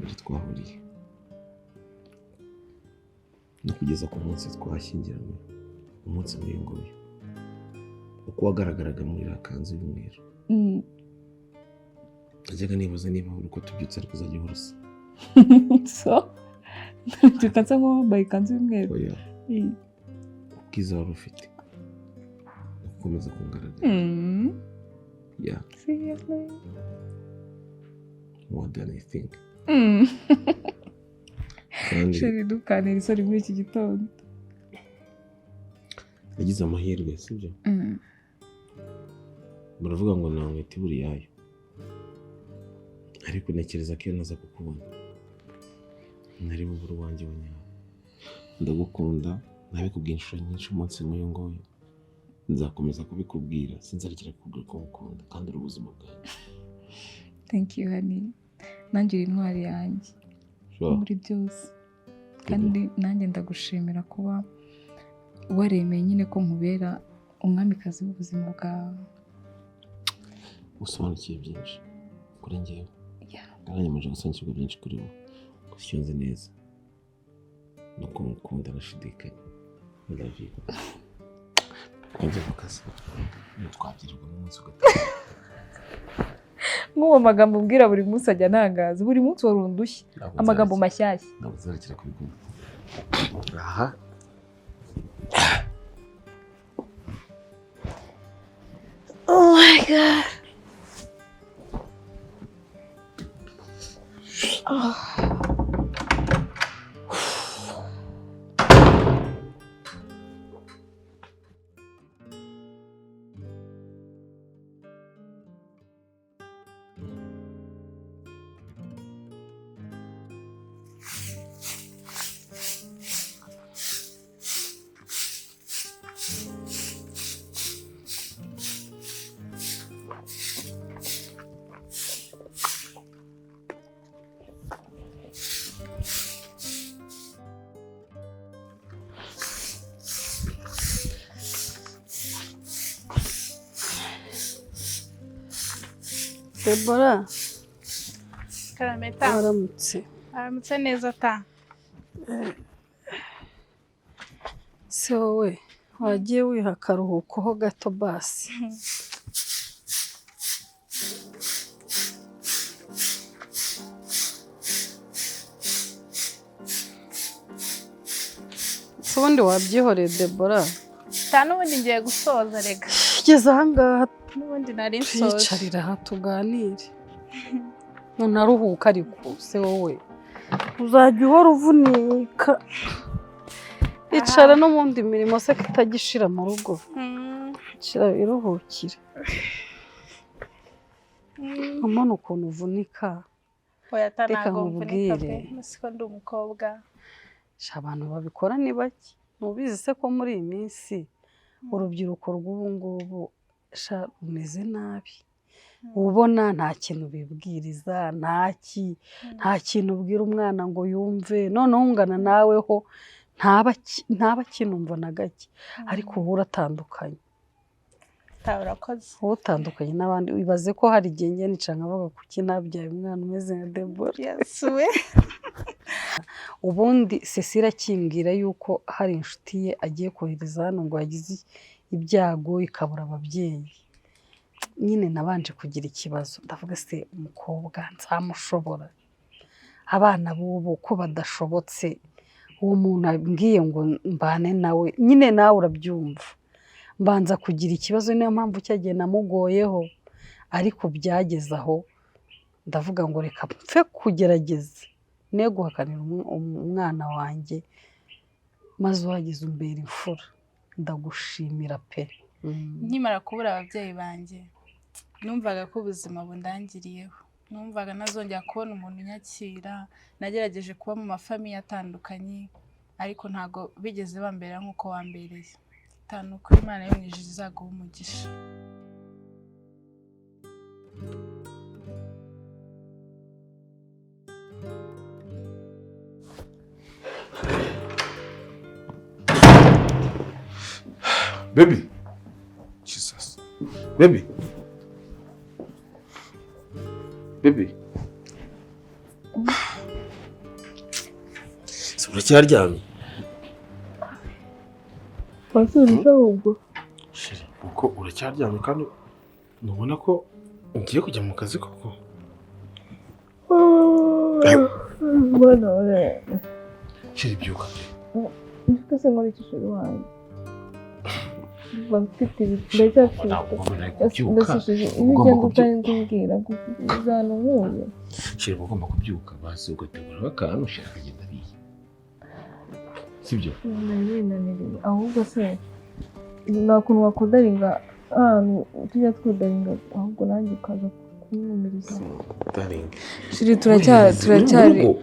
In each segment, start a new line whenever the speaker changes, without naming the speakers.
mbere twahuriye no kugeza ku munsi twashyingiranywe, umunsi nk'uyu nguyu uko wagaragaraga muri iriya kanzu y'umweru. Najyaga nibaza niba uri uko tubyutse ariko uzajya uhurusa.
So tukansa nko wambaye ikanzu y'umweru.
Oya, ubwiza wari ufite ukomeza kungaragara. Yeah.
Seriously?
More than I think.
Sheri dukanira isoni muri iki gitondo.
Nagize amahirwe, sibyo? Baravuga ngo nta nkweto ibura iyayo. Ariko ntekereza ko iyo naza kukubona nari bubure uwanjye wanyawe. Ndagukunda, nabikubwiye inshuro nyinshi umunsi nk'uyu nguyu. Nzakomeza kubikubwira, sinzarekera kukubwira ko ngukunda kandi uri ubuzima bwanjye.
Thank you honey. Nanjye uri intwari yanjye muri byose, kandi nanjye ndagushimira kuba waremeye nyine ko nkubera umwamikazi w'ubuzima bwawe.
Usobanukiye byinshi kuri njyewe. Nanjye maze gusobanukirwa byinshi kuri wowe. Gusa nzi neza nuko ngukunda nashidikanya. I love you. Njye mu kazi twabyirirwa n'umunsi ugataha.
Nk'uwo magambo ubwira buri munsi ajya ntangaza, buri munsi wari undushye amagambo mashyashya.
Ntabwo nzarekera kubikunda. Aha.
Oh my God.
Debora.
Karameta. Aramutse neza ta.
Se wowe wagiye wiha akaruhuko ho gato basi. Ubundi wabyihoreye Debora.
N'ubundi ngiye gusoza rega.
Kugeza ahangaha
n'ubundi nari nsoje.
Twicarira aha tuganire. None aruhuka ariko se wowe uzajya uhora uvunika. Icara no mu ndi mirimo se kitagishira mu rugo. Icara iruhukire. Amano ukuntu uvunika.
Oya tanago mvunika pe. Musiko ndi umukobwa.
Abantu babikora ni bake. Nubizi se ko muri iyi minsi urubyiruko rw'ubu ngubu rumeze nabi. Ubona nta kintu bibwiriza, nta kintu ubwira umwana ngo yumve. Noneho ungana naweho ntaba kinumva na gake, ariko ubu uratandukanye.
Urakoze.
Utandukanye n'abandi. Wibaze ko hari igihe njye nica nkavuga kuki nabyaye umwana umeze nka Debora.
Yasuwe.
Ubundi Cecile akimbwira yuko hari inshuti ye agiye kohereza hano ngo yagize ibyago ikabura ababyeyi. Nyine nabanje kugira ikibazo. Ndavuga se umukobwa nzamushobora. Abana bubu ko badashobotse. Uwo muntu ambwiye ngo mbane nawe. Nyine nawe urabyumva. Mbanza kugira ikibazo, niyo mpamvu cyagiye namugoyeho, ariko byageze aho ndavuga ngo reka mpfe kugerageza ne guhakanira umwana wanjye, maze wageze umbera imfura. Ndagushimira pe.
Nkimara kubura ababyeyi banjye numvaga ko ubuzima bundangiriyeho. Numvaga nazongera kubona umuntu unyakira. Nagerageje kuba mu mafamiye atandukanye, ariko ntago bigeze bambera nk'uko wambereye. Nuko Imana yo mwijuru izaguha umugisha.
Baby. Jesus. Baby. Baby. Uracyaryamye?
Wasubije ahubwo.
Sheri, uko uracyaryamye kandi ntubona ko ugiye kujya mu kazi koko?
Bwana we.
Sheri, byuka.
Ndetse nkora iki sheri wanjye? Bafite ndacyafite. Ibigenda utambwira kuzana nkuye.
Sheri, ugomba kubyuka basi ugategura akantu ushaka kugenda ariye. Sibyo?
Nananiriwe. Ahubwo se nta kuntu wakodaringa ahantu tujya twodaringa ahubwo nanjye ukaza kumwumiriza.
Darling.
Sheri turacyari.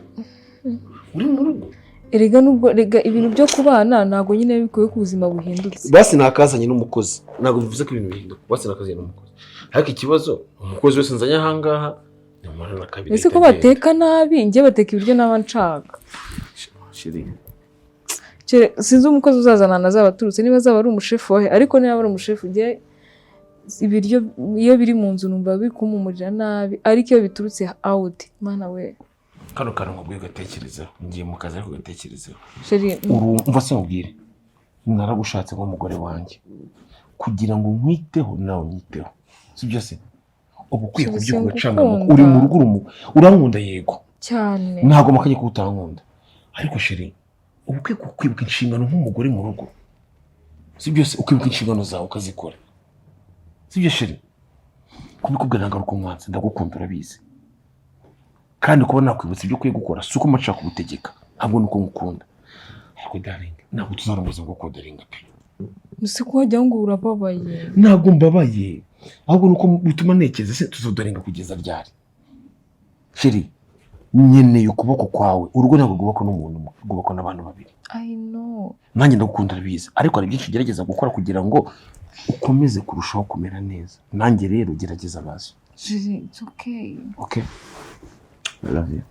Uri mu rugo?
Erega nubwo ibintu byo kubana ntago nyine bikuye ku buzima buhindutse.
Basi nakazanye n'umukozi. Ntago bivuze ko ibintu bihinduka. Basi nakazanye n'umukozi. Ariko ikibazo umukozi wese nzanye ahangaha nimara na kabiri.
Ese ko bateka nabi njye bateka ibiryo naba nshaka.
Sheri.
Sinzi umukozi uzazana nazaba aturutse niba azaba ari umushefu wahe ariko niba ari umushefu njye ibiryo iyo biri mu nzu numva biri kumumurira nabi ariko iyo biturutse out mana we.
Kano ngubwiye gatekerezaho ngiye mu kazi ariko gatekerezaho.
Sheri
urumva se nkubwire naragushatse nk'umugore wanjye kugira ngo nkwiteho nawe unyiteho sibyo se ubu kwiye kubyuka ugacanga uri mu rugo urankunda yego
cyane
ntago makanye ko utankunda ariko Sheri ubu kwiye kwibuka inshingano nk'umugore mu rugo sibyo se ukibuka inshingano zawe ukazikora sibyo Sheri kubikubwira ngaruka umwanzi ndagukunda urabizi kandi kuba nakwibutsa ibyo ukwiye gukora si uko mpashaka kugutegeka ahubwo nuko ngukunda ariko darling ntabwo tuzarumuza ngo kodaringa pe
Nsi ko wajya ngo urababaye
ntabwo mbabaye ahubwo nuko bituma ntekereza se tuzodaringa kugeza ryari Sheri nyeneye ukuboko kwawe urugo ntabwo rwubakwa n'umuntu rwubakwa n'abantu babiri
I know
nanjye ndagukunda biza ariko hari byinshi ugerageza gukora kugira ngo ukomeze kurushaho kumera neza nanjye rero gerageza bazi
it's okay
okay I love you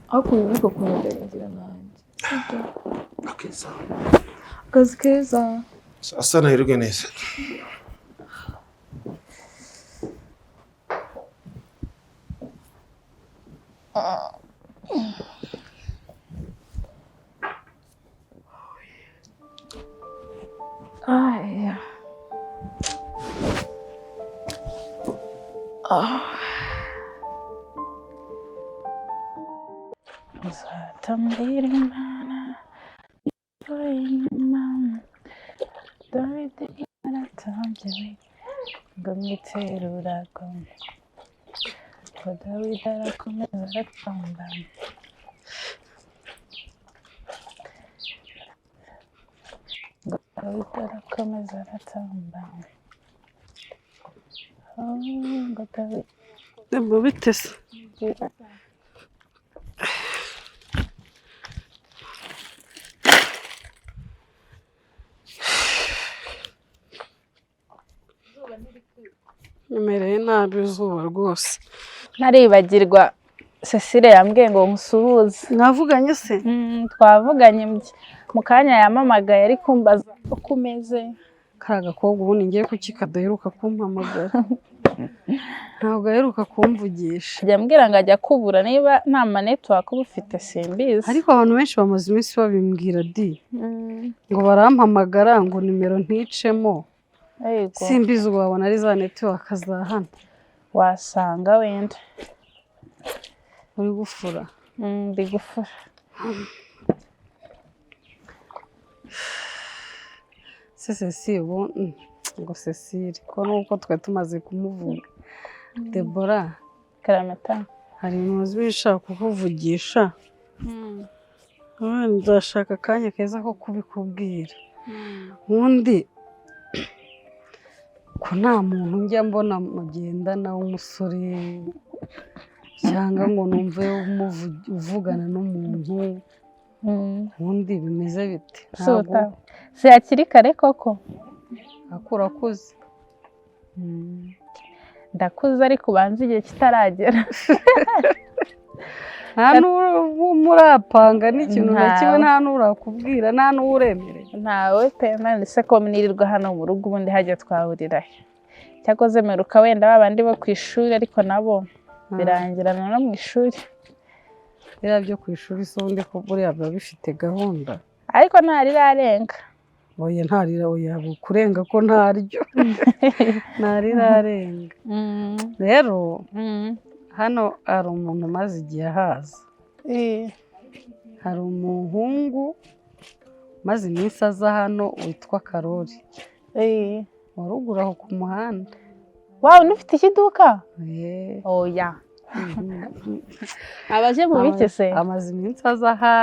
ako yuko kundaringira nanjye
okay sawa
akazi keza
sasa naheruke neza
Uzatambira Imana Imana Dawidi yaratambye ngo mwitera urago ngo Dawidi arakomeza aratamba ngo Dawidi arakomeza aratamba ngo Dawidi
bitese Nimereye nabi izuba rwose
ntaribagirwa Cecile yambwiye ngo musuhuze
mwavuganye se
twavuganye mu kanya yamamagaye ari kumbaza uko umeze
kara gakobwa ubundi ngiye kuki kadaheruka kumpamagara ntabwo aheruka kumvugisha
ajya ambwira ngo ajya kubura niba nta manetiwaka uba ufite simbizi
ariko abantu benshi bamaze iminsi babimbwira di ngo barampamagara ngo nimero nticemo simbizi ubwo wabona ari za netiwaka za hano
wasanga wenda
uri gufura
ndi gufura
Cecile ubu ngo Cecile ko nuko twe tumaze kumuvuga Debora
Karamata
hari umuntu wishaka kukuvugisha nzashaka akanya keza ko kubikubwira ubundi ko nta muntu njya mbona mugendana w'umusore cyangwa ngo numve uvugana n'umuntu ubundi bimeze bite
si hakiri kare koko
akurakuze
ndakuze ariko ubanza igihe kitaragera
nta n'urapanga n'ikintu na kimwe nta n'urakubwira nta n'uremereye
ntawe pe none se ko mnirirwa hano mu rugo ubundi hajya twahurira cyakoze meruka wenda babandi bo ku ishuri ariko nabo birangirana no mu ishuri
biriya byo ku ishuri se ubundi ko buriya biba bifite gahunda
ariko ntarirarenga
oya ntarira oya kurenga ko ntaryo ntarirarenga rero hano hari umuntu umaze igihe ahaza hari umuhungu maze iminsi aza hano witwa Karori warugura aho ku muhanda
wawe ufite ikiduka oya abaje mu bike se
amaze iminsi aza aha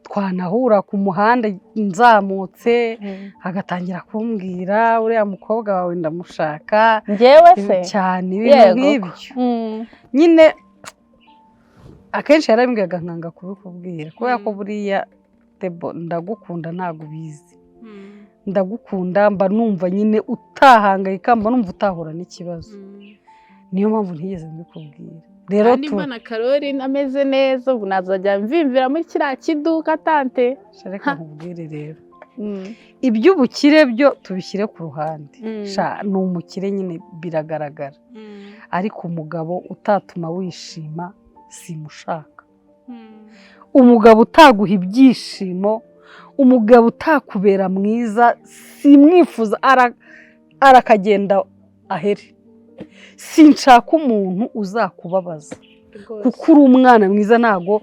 twanahura ku muhanda nzamutse agatangira kumbwira uriya mukobwa wawe ndamushaka
njyewe se
cyane ibintu nk'ibyo nyine akenshi yarambwiraga nkanga kubikubwira kubera ko buriya Tebo ndagukunda ntabwo ubizi ndagukunda mba numva nyine utahangayika mba numva utahura n'ikibazo niyo mpamvu ntigeze mbikubwira rero
nimba na Karori ameze neza ubu nazajya mvimvira muri kiriya kiduka tante
reka nkubwire rero iby'ubukire byo tubishyire ku ruhande ni umukire nyine biragaragara ariko umugabo utatuma wishima simushaka umugabo utaguha ibyishimo umugabo utakubera mwiza simwifuza arakagenda ahere sinshaka umuntu uzakubabaza kuko uri umwana mwiza ntago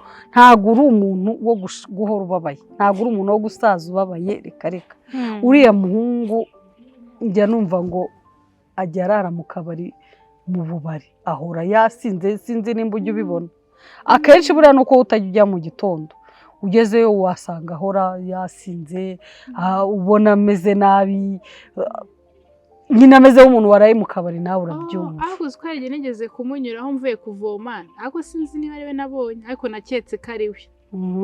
uri umuntu wo guhora ubabaye ntago uri umuntu wo gusaza ubabaye reka reka uriya muhungu njya numva ngo ajya arara mu kabari mu bubari ahora yasinze sinzi nimba ujya ubibona akenshi buriya nuko utajya ujya mu gitondo ugezeyo wasanga ahora yasinze ubona ameze nabi nyine ameze nk'umuntu waraye mu kabari nawe urabyumva
ariko uzi ko hari nigeze kumunyuraho mvuye kuvoma ariko sinzi niba ari we nabonye ariko naketse ko ari we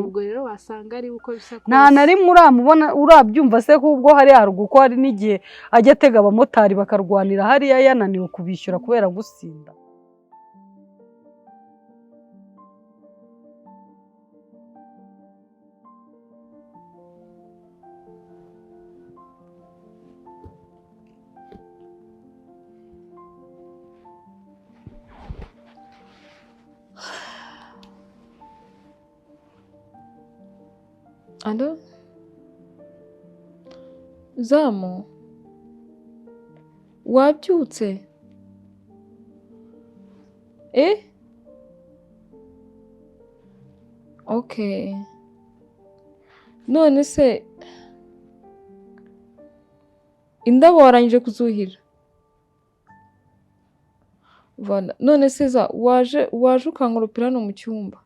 ubwo rero wasanga ari uko bisa kose
nta na rimwe uramubona urabyumva se kubwo hari haruguru ko hari n'igihe ajya atega abamotari bakarwanira hariya yananiwe kubishyura kubera gusinda
Alo? Zamu? Wabyutse? Okay. None se indabo warangije kuzuhira? None se waje ukankoropera hano mu cyumba?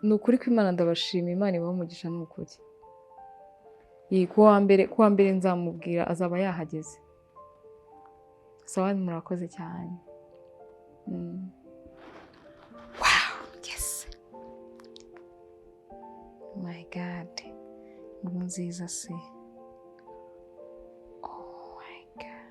Ni ukuri ko Imana ndabashima Imana ibaha umugisha ni ukuri kuwa mbere nzamubwira azaba yahageze sawa murakoze cyane wow yes my god inkuru nziza se oh my god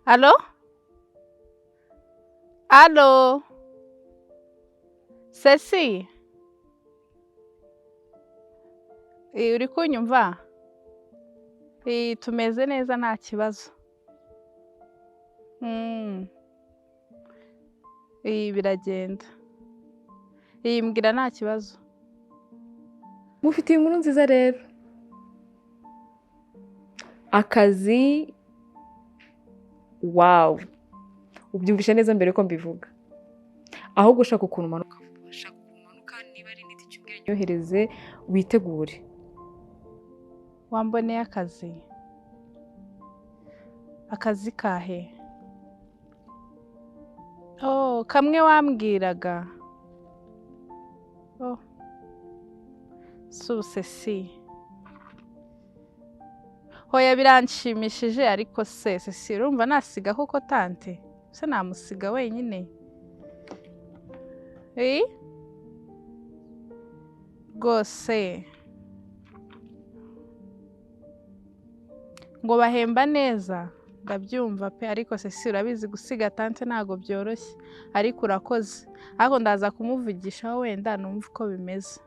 Alo? Alo? Ceci? Uri kunyumva? Tumeze neza nta kibazo. Biragenda. Mbwira nta kibazo.
Mufite inkuru nziza rero. Akazi wow ubyumvisha neza mbere ko mbivuga aho gushaka ukuntu umanuka niba ari n'iti cyubwire nyohereze witegure
wamboneye akazi kahe Oh, kamwe wambwiraga. Oh. Si. Hoya biranshimishije ariko si urumva nasiga koko tante. Se namusiga wenyine. Rwose. Ngo bahemba neza. Ndabyumva pe ariko si urabizi gusiga tante ntago byoroshye. Ariko urakoze. Ariko ndaza kumuvugisha wenda numva uko bimeze.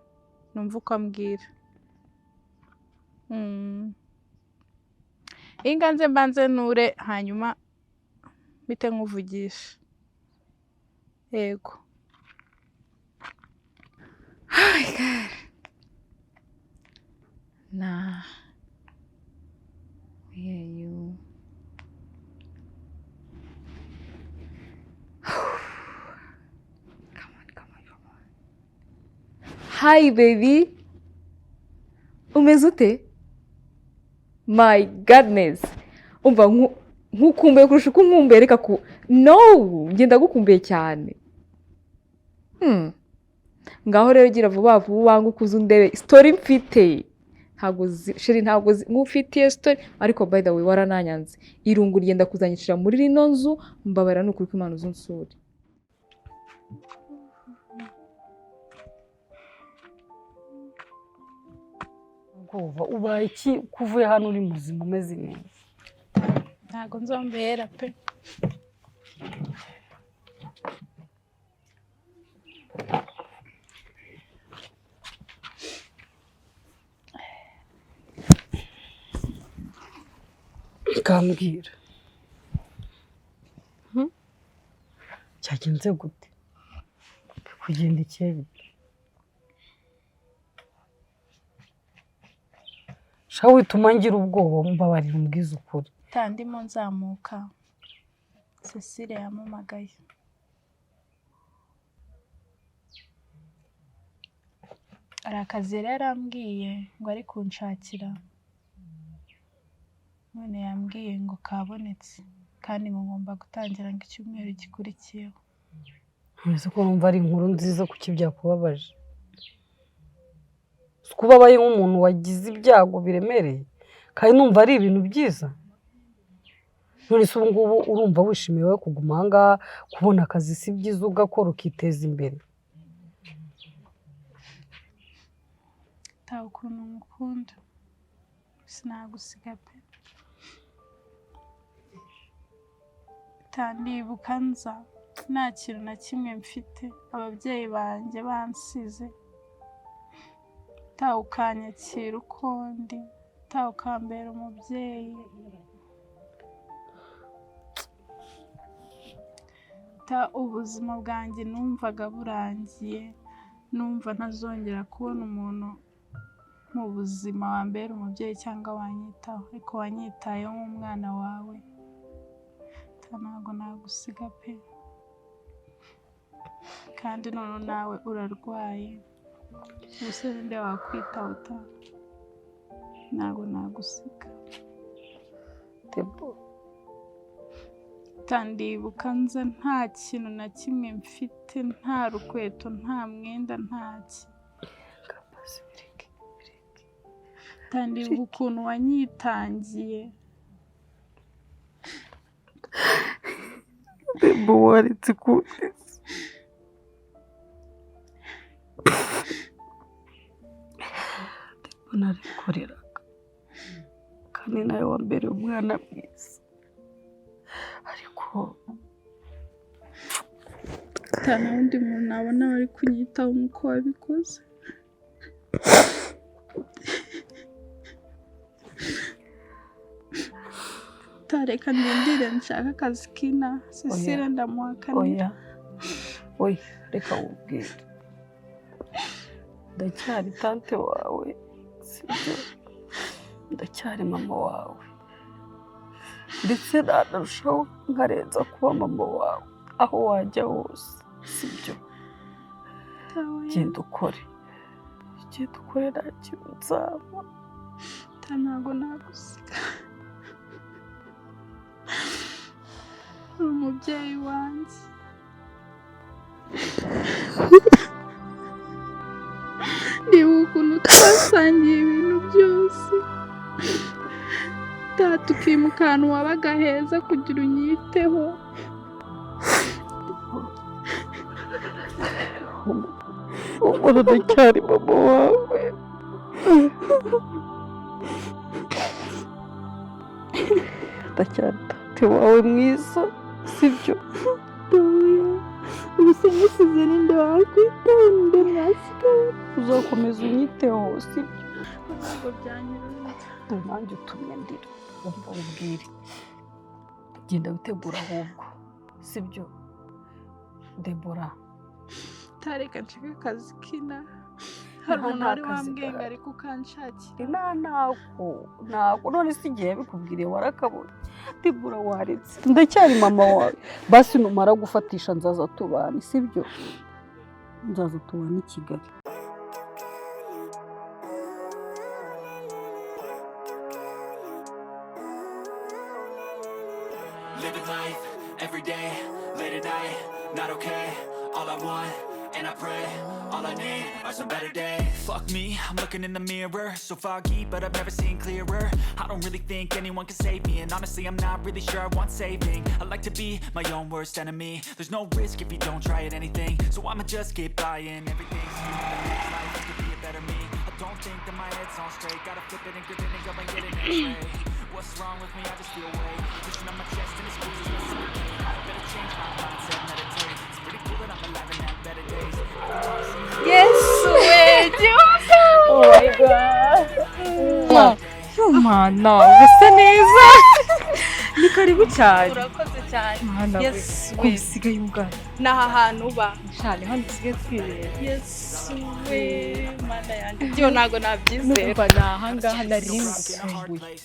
Numva uko ambwira. Inganze mbanze nure hanyuma bite nkuvugisha. Yego. Oh my God. Nah. Where are you? Come on. Hi baby. Umeze ute? My goodness. Umva nkukumbuye kurusha uko nkumbuye reka ku no ngenda gukumbuye cyane. Ngaho rero gira vuba wanga ukuza undebe story mfite. Ntabwo nkufitiye story ariko by the way warananyanze. Irungu rigenda kuzanyicira muri rino nzu mbabara n'ukuri ko Imana uzunsure.
Ubaye iki kuvuye hano uri muzima umeze neza?
Ntago nzombera pe.
Kambwira. Cyagenze gute? Kugenda ikihe? Shawe wituma ngira ubwoba mbabarira umbwiza ukuri.
Tandimo nzamuka. Cecile yamumagaye. Arakazi rero ambwiye ngo ari kunshakira. None yambwiye ngo kabonetse kandi ngo ngomba gutangira ngo icyumweru gikurikiyeho.
Nzi ko numva ari inkuru nziza kuki byakubabaje. Kubabaye nk'umuntu wagize ibyago biremereye kandi numva ari ibintu byiza. None se ngubu urumva wishimiye kuguma hanga kubona akazi si byiza ugakora ukiteza imbere.
Tawe ukuntu mukunda sinagusiga pe. Tandibuka nza nta kintu na kimwe mfite ababyeyi banjye bansize. Tawe ukanyakira uko ndi, tawe ukambera umubyeyi. Ubuzima bwanjye numvaga burangiye, numva ntazongera kubona umuntu mu buzima wambera umubyeyi cyangwa wanyitaho, ariko wanyitayeho nk'umwana wawe. Ntabwo nagusiga pe. Kandi none nawe urarwaye. Ubuse ninde wakwitaho ta? Ntabwo nagusiga.
Tebo.
Tandibuka nza nta kintu na kimwe mfite, nta rukweto, nta mwenda, ntaki. Tandibuka ukuntu wanyitangiye.
Tebo waretse kundetse. Tebo narikoreraga kandi nawe wambere umwana mwiza. Ariko
nta n'undi muntu nabona wari kunyitaho nk'uko wabikoze. Tareka ndindire nshaka akazi kina Cecile ndamuhakanira.
Oya reka ubwire. Ndacyari tante wawe sibyo? Ndacyari mama wawe. Ndetse narushaho nkarenza kuba mama wawe aho wajya hose sibyo? Genda ukore nta kintu nzaba.
Ntabwo nagusiga. Umubyeyi wanjye niba ukuntu twasangiye ibintu byose data ukimuka ahantu wabaga heza kugira unyiteho.
ubwo ndacyari mama wawe. ndacyari tate wawe mwiza sibyo?
ubuse musize ninde wakwitaho ninde mwasigaye?
uzakomeza unyiteho sibyo?
ntabwo byanyura
nanjye utumye ndira umva ubwire genda witegura ahubwo sibyo Debora?
tareka nshaka akazi kina hari umuntu wari wambwiye ngo ariko ukanshakira.
ntabwo none si igihe yabikubwiriye warakabonye. Debora waretse ndacyari mama wawe basi numara gufatisha nzaza tubane sibyo? nzaza tubane i Kigali.
Living life every day, late at night, not okay. All I want, and I pray, all I need are some better days. Fuck me, I'm looking in the mirror, so foggy, but I've never seen clearer. I don't really think anyone can save me, and honestly I'm not really sure I want saving. I like to be my own worst enemy. There's no risk if you don't try at anything, so I'ma just keep buying everything. Life could be a better me. I don't think that my head's on straight. Gotta flip it and grip it and go and get an X-ray. What's wrong with me? I just feel weight pushing on my chest and it squeezes my soul. I better change my mindset, meditate. It's pretty cool that I'm alive and have better days.
Yes, wait,
Oh my god. Mana, usa neza. Ni karibu cyane.
urakoze cyane.
Mana,
Yes,
ko
we.
usigaye ungana.
N'aha hantu uba.
Cyane hano usigaye twireba.
Yes, we. Mana yanjye. Byo ntago nabyizera.
Numva ni ahangaha nari ngukumbuye.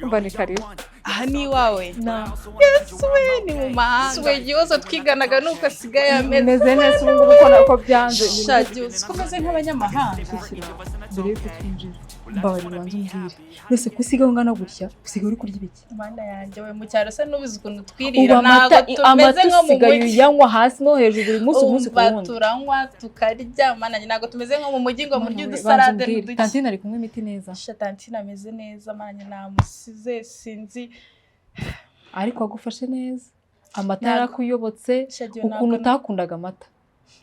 Umva ni karibu.
Aha ni iwawe.
Na.
Yes, we ni mu mahanga. We igihozo twiganaga nuko asigaye ameze.
Meze neza ubu ngubu ko nako byanze.
Shadi, uzi ko umeze nk'abanyamahanga.
Mbere yuko twinjira. Mbabarira ubanze umbwire. Mbese ko usigaye ungana gutya, usigaye uri kurya ibiki?
Mana yanjye we mu cyaro se n'ubizi ukuntu twirira
Ubu
ntago tumeze nko mu
usigaye
mujyi.
uyanywa hasi no hejuru buri munsi umunsi ku
Umva
wundi.
turanywa tukarya mana yanjye ntago tumeze nko mu mujyi ngo murye udusarade n'uduki.
Tantine ari kumwe imiti neza.
Tantine ameze neza mana yanjye namusize sinzi.
Ariko agufashe neza. Amata yarakuyobotse ukuntu utakundaga amata.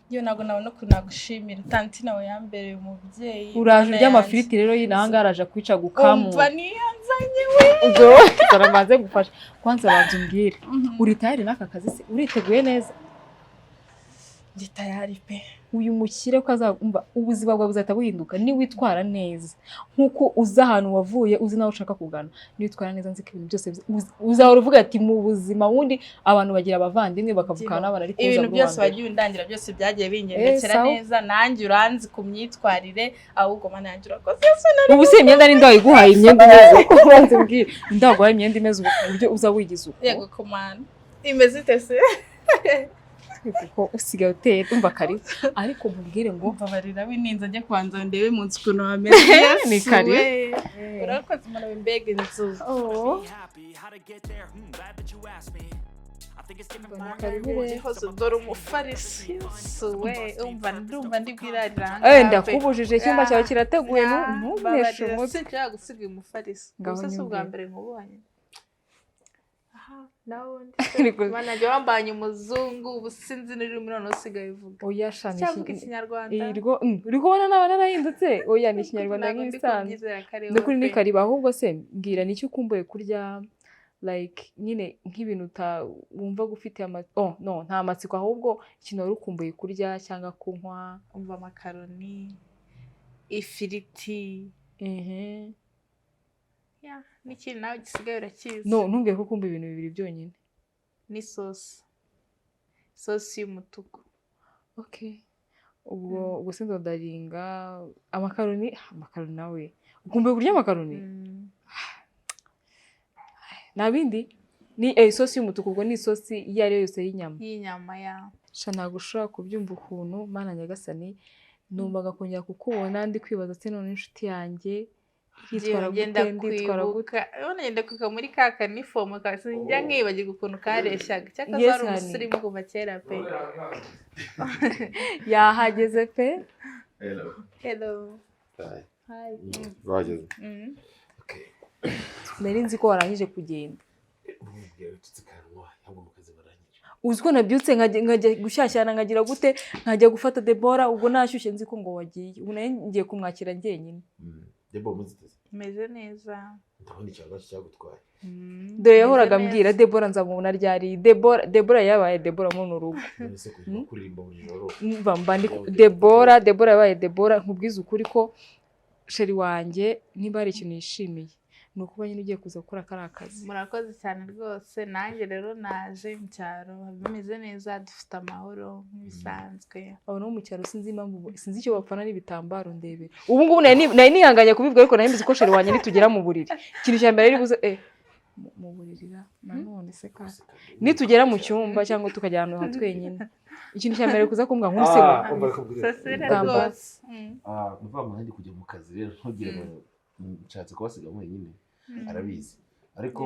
Yo ntago nabona ukuntu nagushimira. Tantine we yambereye umubyeyi.
Uraje urya amafiriti rero y'inahanga araje kwica gukamu.
Umva niyanzanye we.
Ubwo zaramaze gufasha. Kwanza banze umbwire. Uri tayari n'aka kazi se? Uriteguye neza?
Ndi tayari pe.
Uyu mukire ko azumva ubuzima bwawe buzahita buhinduka ni witwara neza nkuko uza ahantu wavuye uzi nawe ushaka kugana ni witwara neza nzi ko ibintu byose uzahora uvuga ati mu buzima wundi abantu bagira abavandimwe bakavukana n'abana ariko
ibintu byose bagiye undangira byose byagiye bingendekera neza nanjye uranzi ku myitwarire ahubwo mana yanjye urakoze
ubu si imyenda n'inda wayiguhaye imyenda imeze uko ubanze mbwira inda waguhaye imyenda imeze uburyo uza wigize uko
yego komana imeze ite se
kuko usigaye uteye umva karibu ariko mubwire ngo
mbabarira wininze njye kwanza ndebe munsi ukuntu hameze
ni karibu
urakoze mana w'imbega inzu Hozo dore umufarisi suwe ndumva ndi bwirarira
ndakubujije icyumba cyawe kirateguye ntuneshe umutwe
sinshaka gusiga umufarisi gusa si ubwa mbere nkubonye banajya wambanye umuzungu ubu sinzi n'ururimi noneho usigaye uvuga
oya shani
cyavuga ikinyarwanda
uri kubona n'abana narahindutse oya ni ikinyarwanda nk'ibisanzwe ndakuri ni karibu ahubwo se mbwira nicyo ukumbuye kurya like nyine nk'ibintu wumva gufite nta matsiko ahubwo ikintu wari ukumbuye kurya cyangwa kunywa
umva amakaroni ifiriti n'ikintu nawe gisigaye urakizi
ntumbwiye ko ukumva ibintu bibiri byonyine
n'isosi y'umutuku
ubwo se ndodaringa amakaroni nawe ukumbuye kurya amakaroni nta bindi ni isosi y'umutuku ubwo ni isosi iyo ari yo yose
y'inyama
ntabwo ushobora kubyumva ukuntu mana nyagasani numvaga kongera kukubona ndi kwibaza se none inshuti yanjye yitwara
ngenda
gute nditwara gute
kwibuka ubona ngenda kwibuka muri ka kanifomu njya nkibagirwa ukuntu kareshyaga cyangwa
Yes,
ari
honey.
umusirimu kuva kera pe
yahageze pe
hello
Hi.
hi
Wageze. Okay.
nari nzi ko warangije kugenda
Umubwira ututse kanwa cyangwa mu kazi barangije.
uzi ko nabyutse nkajya gushyashyana nkagira gute nkajya gufata Debora ubwo nashyushye nzi ko ngo wagiye ubu nari ngiye kumwakira njyenyine
Debo muziteze.
meze neza
Ndabona icyanga cyagutwaye.
dore yahoraga ambwira Debora nzamubona ryari Debora yabaye Debora muri urugo
Nese kujya kuririmba buri joro.
mba ndi Debora yabaye Debora nkubwiza ukuri ko sheri wanjye niba hari ikintu yishimiye ni ukuba nyine ugiye kuza gukora kariya kazi
murakoze cyane rwose nanjye rero naje mu cyaro bimeze neza dufite amahoro nk'ibisanzwe
abo no mu cyaro sinzi impamvu sinzi icyo bapfana n'ibitambaro ndebera ubu ngubu nari nihanganye kubivuga ariko nari mbizi ko sheri wanjye nitugera mu buriri ikintu cya mbere ari buze mu buririra nanone se kandi nitugera mu cyumba cyangwa tukajya ahantu ha twenyine ikintu cya mbere kuza kumbwa nk'uri se
sasire rwose
Muva mu handi kujya mu kazi rero ntugire ngo nshatse kubasiga mwenyine. Arabizi. Ariko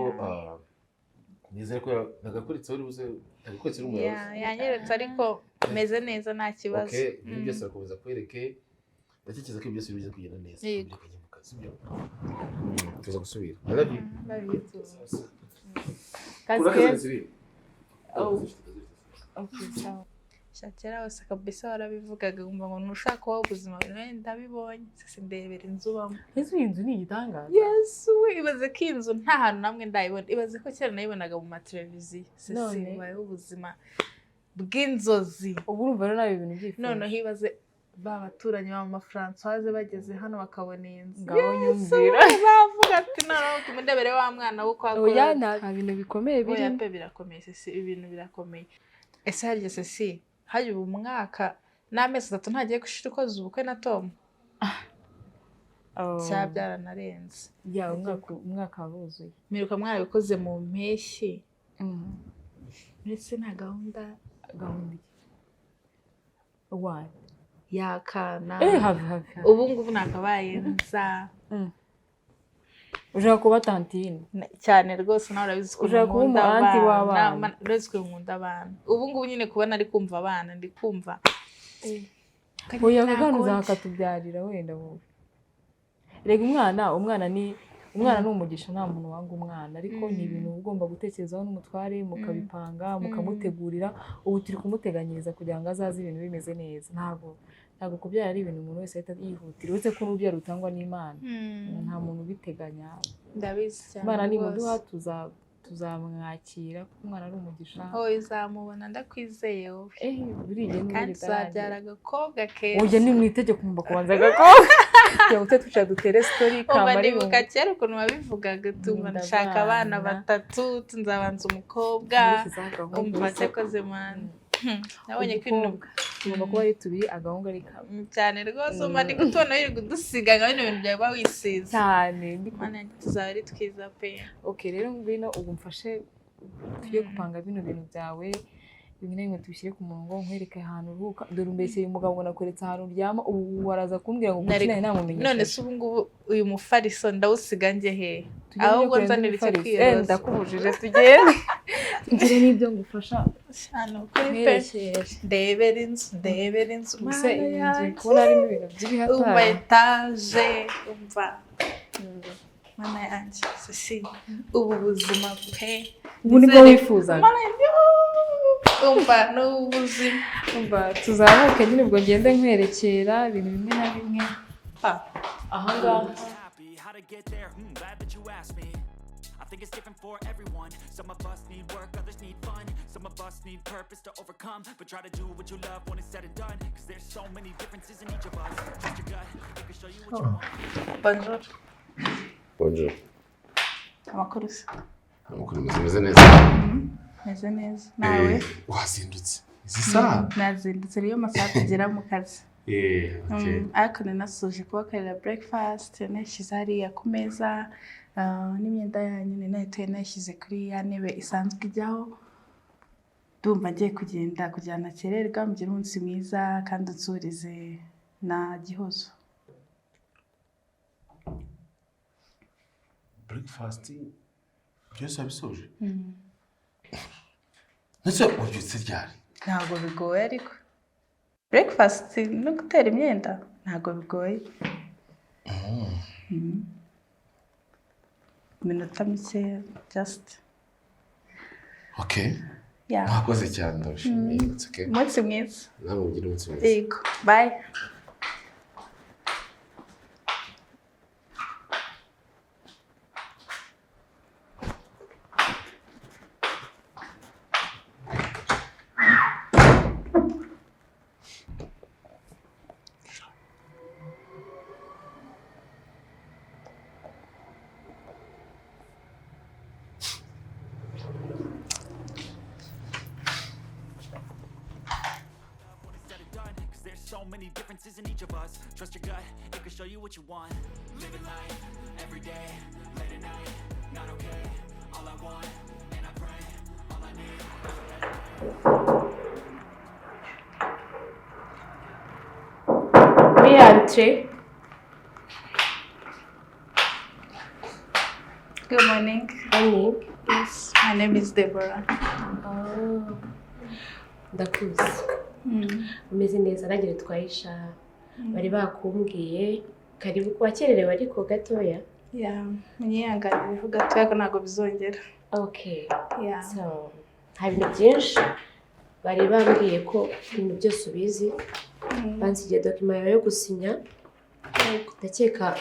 nizere ko nagakuritse uri buze nagakuritse n'umuyobozi.
yanyeretse ariko meze neza nta kibazo
Okay, ibyo byose arakomeza kwereke. Ndatekereza ko ibyo byose bigiye kugenda neza.
Yego.
Kujya mu kazi byo. Tuza gusubira. I love you.
kazi keza
shakira hose kabisa warabivugaga ngumva ngo nushaka kubaho ubuzima bwawe ndabibonye sese ndebera inzu ubamo
ese iyi nzu ni igitangaza
yesu ibaze ko inzu nta hantu namwe ndayibona ibaze ko kera nayibonaga mu mateleviziyo sese
None?
bibayeho ubuzima bw'inzozi
ubu urumva rero nawe ibintu byifuza
noneho ibaze ba baturanyi ba mama Françoise bageze hano bakabona iyi nzu
ngaho nyumvira
bavuga ati noneho tumundebere wa mwana wo kwa
oya nta bintu bikomeye
oya
birimo
pe birakomeye sese ibintu birakomeye ese harya sese hari ubu mwaka n'amezi 3 ntagiye gushira ukoze ubukwe na Tom cya byaranarenze
ya umwaka wabuzuye
miruka mwabikoze mu mpeshyi ndetse na gahunda
why
yakana
hafi
ubu ngubu nakabaye nza
ushaka kuba tantine
cyane rwose nawe urabizi ko
ushaka kuba umu anti w'abana
urabizi ko nkunda abana ubu ngubu nyine kubona ari kumva abana ndi kumva
oya kaganuza hakatubyarira wenda wowe rega umwana ni umugisha nta muntu wanga umwana ariko ni ibintu ugomba gutekerezaho n'umutware mukabipanga mukamutegurira ubu turi kumuteganyiriza kugira ngo azaze ibintu bimeze neza ntabwo kubyara ari ibintu umuntu wese ahita yihutira uretse ko n'urubyaro rutangwa n'Imana nta muntu ubiteganya
ndabizi cyane
Imana nimuduha tuzamwakira kuko umwana ari umugisha
izamubona ndakwizeye wowe
buriye
kandi uzabyara agakobwa keza
oya ni mu itegeko ngomba kubanza agakobwa kugira ngo tuca dutere story
kamba nibuka kera ukuntu wabivugaga tumva ndashaka abana 3 nzabanza umukobwa umva cyakoze mwana nabonye ko ibintu
tugomba kuba ari tubiri agahungu ari kamwe
cyane rwose umva ndi kutubona biri kudusiga ngo bino bintu byawe wisize
cyane
tuzaba ari twiza pe
okay rero ngwino ubu mfashe tujye gupanga bino bintu byawe bimwe na bimwe tubishyire ku murongo nkwereke ahantu uruhuka dore umbeseye umugabo ngo nakweretse ahantu uryama ubu waraza kumbwira ngo kukinane namumenyesha
none se ubu ngubu uyu mufariso ndawusiga nje he ahubwo nzanira icyo kwiroza
ndakubujije tugende ngire n'ibyo ngufasha
hano kuri pe ndebera inzu
gusa iyi nzu kubona harimo ibintu by'ibihatari
umva etaje umva mana yanjye sisi ubu buzima pe
ubu nibwo wifuzaga
umva n'ubuzima
umva tuzamuke nyine ubwo ngende nkwerekera ibintu bimwe na bimwe aha ngaha
I think it's different for everyone. Some of us need work, others need fun. Some of us need purpose to overcome. But try to do what you love when it's said and done. Cause there's so many differences in each of us. Trust your gut, it can show you what you want.
Bonjour.
Bonjour.
Amakuru se.
Amakuru meze neza.
Meze neza. Nawe?
Wazindutse. Izi saha?
Nazindutse niyo masaha tugera mu kazi.
Okay.
Ariko nanasoje kubakorera breakfast, nashyize hariya ku meza. N'imyenda yanyu nahituye nashyize kuri ya ntebe isanzwe ijyaho ndumva ngiye kugenda kugira ngo nakererwa mugire umunsi mwiza kandi unsurize na Gihozo
breakfast byose wabisoje ndetse wabyutse ryari
ntabwo bigoye ariko breakfast no gutera imyenda ntabwo bigoye minota mike just
okay mwakoze cyane ndabashimiye okay
umunsi mwiza
nawe ugira umunsi mwiza
yego bye
So many differences in each of us. Trust your gut, it can show you what you want. Living life, every day, late at night, not okay. All I want, and I pray, all I need.
Oui, entrez.
Good morning.
Morning.
Yes, my name is Deborah.
Oh, ndakuzi. Umeze neza nanjye bitwaye isha. Bari bakumbwiye karibu kwakererewe ariko gatoya.
Yeah, munyihanganire gatoya ko ntago bizongera.
Okay.
Yeah.
So, hari ibintu byinshi bari bambwiye ko ibintu byose ubizi. Bansigiye document yo gusinya. Ndakeka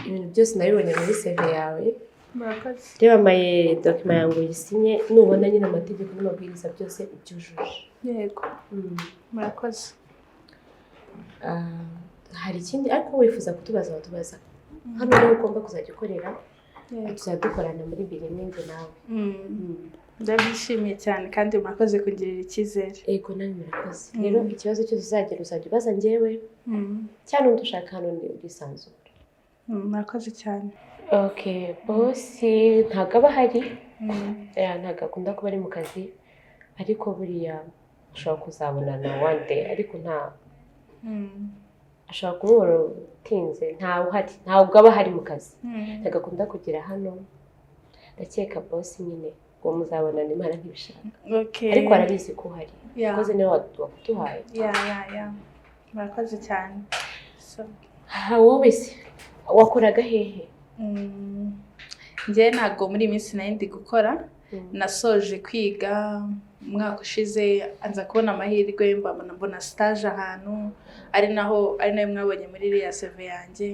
ibintu byose nabibonye muri CV yawe.
Murakoze.
Reba amaye document yangu yisinye nubona nyine amategeko n'amabwiriza byose ibyujuje.
Yego. Murakoze.
Hari ikindi ariko wifuza kutubaza watubaza. Hano niho ugomba kuzajya ukorera. Tuzadukorana muri birimenge nawe.
Ndabyishimiye cyane kandi murakoze kungirira icyizere.
Yego nawe murakoze. Rero ikibazo cyose uzajya ubaza njyewe. Cyane udushaka hano ni ubwisanzure.
Murakoze cyane.
Okay, boss ntago aba hari. Ntago akunda kuba ari mu kazi. Ariko buriya ushobora kuzabonana one day ariko nta ashobora kubura utinze ntawe uhari ntabwo aba hari mu kazi ntago akunda kugira hano ndakeka boss nyine ngo muzabonana imana ntibishaka ariko arabizi ko uhari koze niwe waduhaye
murakoze cyane
wowe se wakoraga hehe
njye ntago muri minsi nari ndi gukora nasoje kwiga umwaka ushize anza kubona amahirwe mbona stage ahantu ari nayo mwabonye muri iriya CV yanjye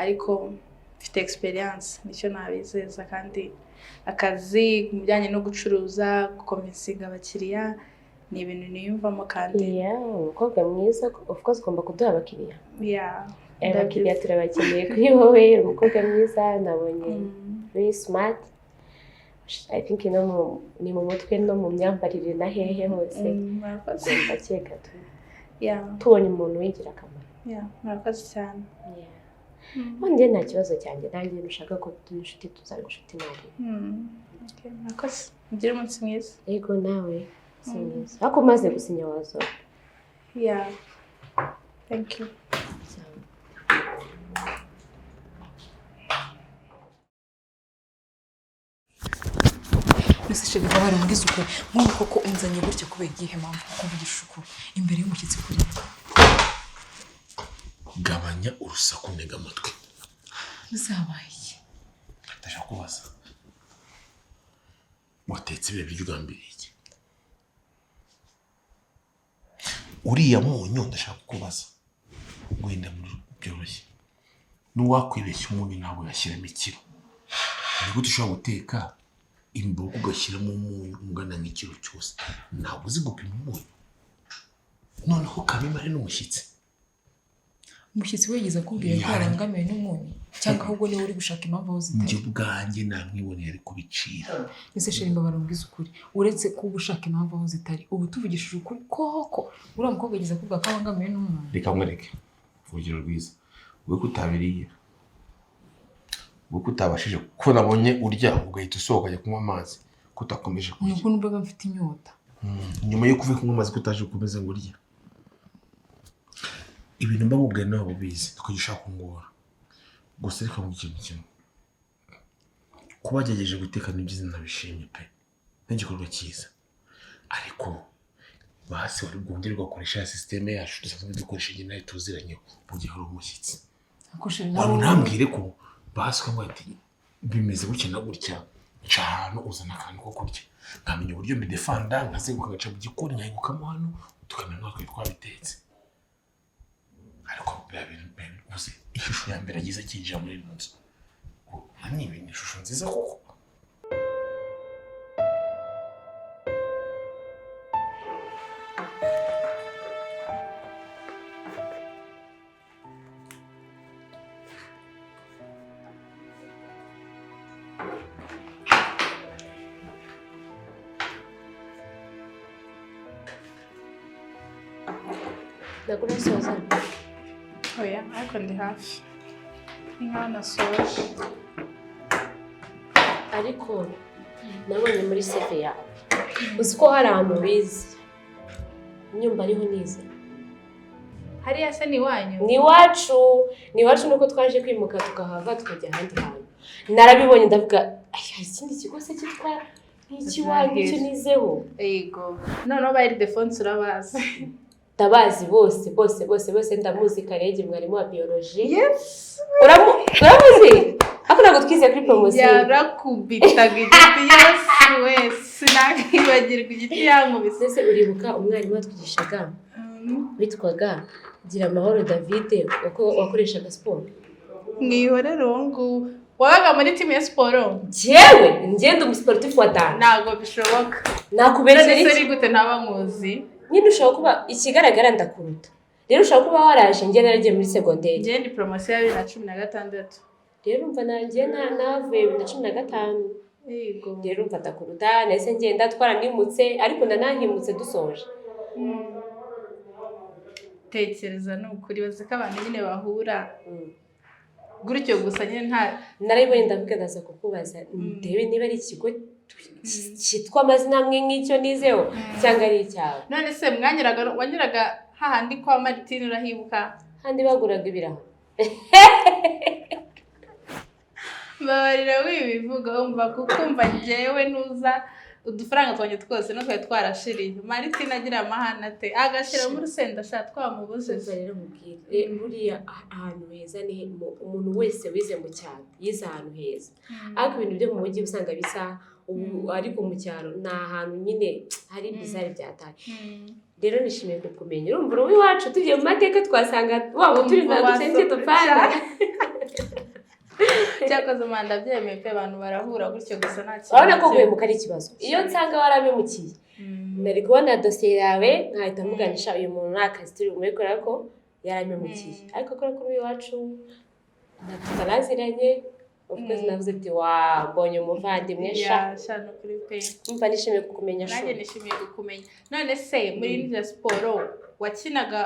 ariko mfite experience nicyo nabizeza kandi akazi mu bijyanye no gucuruza gukonvinsinga abakiriya ni ibintu niyumvamo kandi
umukobwa mwiza of course ugomba kuduha abakiriya abakiriya turabakeneye kuri wowe umukobwa mwiza nabonye very smart I think ni mu mutwe no mu myambarire na hehe hose ndakeka tubonye umuntu wigira akamaro
murakoze cyane
njye nta kibazo cyanjye nanjye nushaka ko turi inshuti tuzaba inshuti nawe
murakoze mugire umunsi mwiza
yego nawe si mwiza ariko umaze gusinya wazora
thank you
Nese shebe bari mugize uko mwumva koko unzanye gutya kubera igihe mpamvu kuvugisha uko imbere y'umushyitsi kuri
gabanya urusaku ntega amatwi
uzabaye
ndashaka kubaza watetse ibyo by'ugambiriye iki uriya munyu ndashaka kubaza gwenda muri byoroshye n'uwakwibeshya umunyu ntabwo yashyiramo ikiro ni gute ushobora guteka imboga ugashyiramo umunyu ungana nk'ikiro cyose ntabwo uzi gupima umunyu noneho kabimare n'umushyitsi
umushyitsi wigeze akubwira ko arangamiwe n'umunyu cyangwa ahubwo niwe uri gushaka impamvu aho zitari
njye ubwanjye namwiboneye ari kubicira
ese sheri mbabara mbwiza ukuri uretse kuba ushaka impamvu aho zitari ubu tuvugishije ukuri koko uriya mukobwa yigeze akubwira ko arangamiwe n'umunyu
reka mwereke urugero rwiza wowe kutabiriye wowe kutabashije ko nabonye urya ugahita usohoka ajya kunywa amazi kutakomeje kurya
nuko numvaga mfite inyota
nyuma yo kuva kunywa amazi kutaje gukomeza ngo urya ibintu mba mubwiye nabo bizi tukajya ushaka kungora gusa reka mu kintu kimwe kuba bagerageje guteka ni byiza nabishimye pe n'igikorwa cyiza ariko basi wari bwongere ugakoresha ya sisiteme yacu dusanzwe dukoresha igihe nayo tuziranyeho mu gihe hari umushyitsi wari unambwire ko basi ukamubwira ati bimeze gutya na gutya nca ahantu uzana akantu ko kurya nkamenya uburyo mbidefanda nkazenguka agaca mu gikoni nkahingukamo hano tukamenya nk'uko twabitetse ariko biba bivuze ishusho ya mbere agize akinjira muri ino nzu ni ibintu ishusho nziza koko
Nagura soza.
Oya, ariko ndi hafi. Ni nkaho nasoje.
Ariko nabonye muri save yawe. Uzi ko hari ahantu bize. Nyumba ariho nize.
Hariya se ni wanyu?
Ni iwacu nuko twaje kwimuka tukahava tukajya ahandi hantu. Narabibonye ndavuga hari ikindi kigo se cyitwa nk'ikiwanyu icyo nizeho.
Yego. Noneho bari Defonse urabazi.
Ndabazi bose ndamuzi Karege mwarimu wa biology.
Yes.
Uramuzi? Ako ntabwo twize kuri promotion.
Yarakubitaga igiti yose wese nakibagirwa igiti yankubise.
Ese uribuka umwarimu watwigishaga witwaga Gira Amahoro David wakoreshaga siporo?
Mwihorere uwo nguwo. Wabaga muri timu ya siporo?
Jewe ngenda umusportif wa dance.
Ntabwo bishoboka.
Nakubera
nari gute ntaba nkuzi?
Nyine ushobora kuba ikigaragara ndakuruta. Rero ushobora kuba waraje njye naragiye muri secondaire.
Njye ndi promotion ya 2016.
Rero umva nanjye navuye 2015.
Yego.
Rero umva ndakuruta nese ngenda twaranimutse ariko nanahimutse dusoje.
Tekereza n'ukuri baze ko abantu nyine bahura. Gutyo gusa nyine nta
narayibonye ndavuga ndaza kukubaza ndebe niba ari ikigo cyitwa amazina amwe nk'icyo nizeho cyangwa ari icyawe.
None se wanyuraga hahandi kwa Martine urahibuka?
Handi baguraga ibiraha.
Babarira wibivuga umva kukumva njyewe nuza udufaranga twanye twose no twari twarashiriye. Martine agira amahana te agashira muri senda sha twamubuze.
Rero mubwire buriya ahantu heza ni umuntu wese wize mu cyaro yize ahantu heza. Ariko ibintu byo mu mujyi usanga bisa ariko mu cyaro ni ahantu nyine hari bizari byataye. Rero nishimiye kukumenya urumva uri iwacu tugiye mu mateka twasanga waba turi badutse dupfana.
Cyakoze manda byemeye pe abantu barahura gutyo gusa nta kintu.
Urabona ko guhemuka ari ikibazo. Iyo nsanga warabimukiye nari kubona dosiye yawe nkahita mvuganisha uyu muntu n'akazi turi bumukora ko yarabimukiye. Ariko kora kuri iwacu tutanaziranye ubwo navuze ati mbonye umuvandimwe sha
no kuri pe.
Umva nishimiye kukumenya sho.
Nanjye nishimiye kukumenya. None se muri indi siporo wakinaga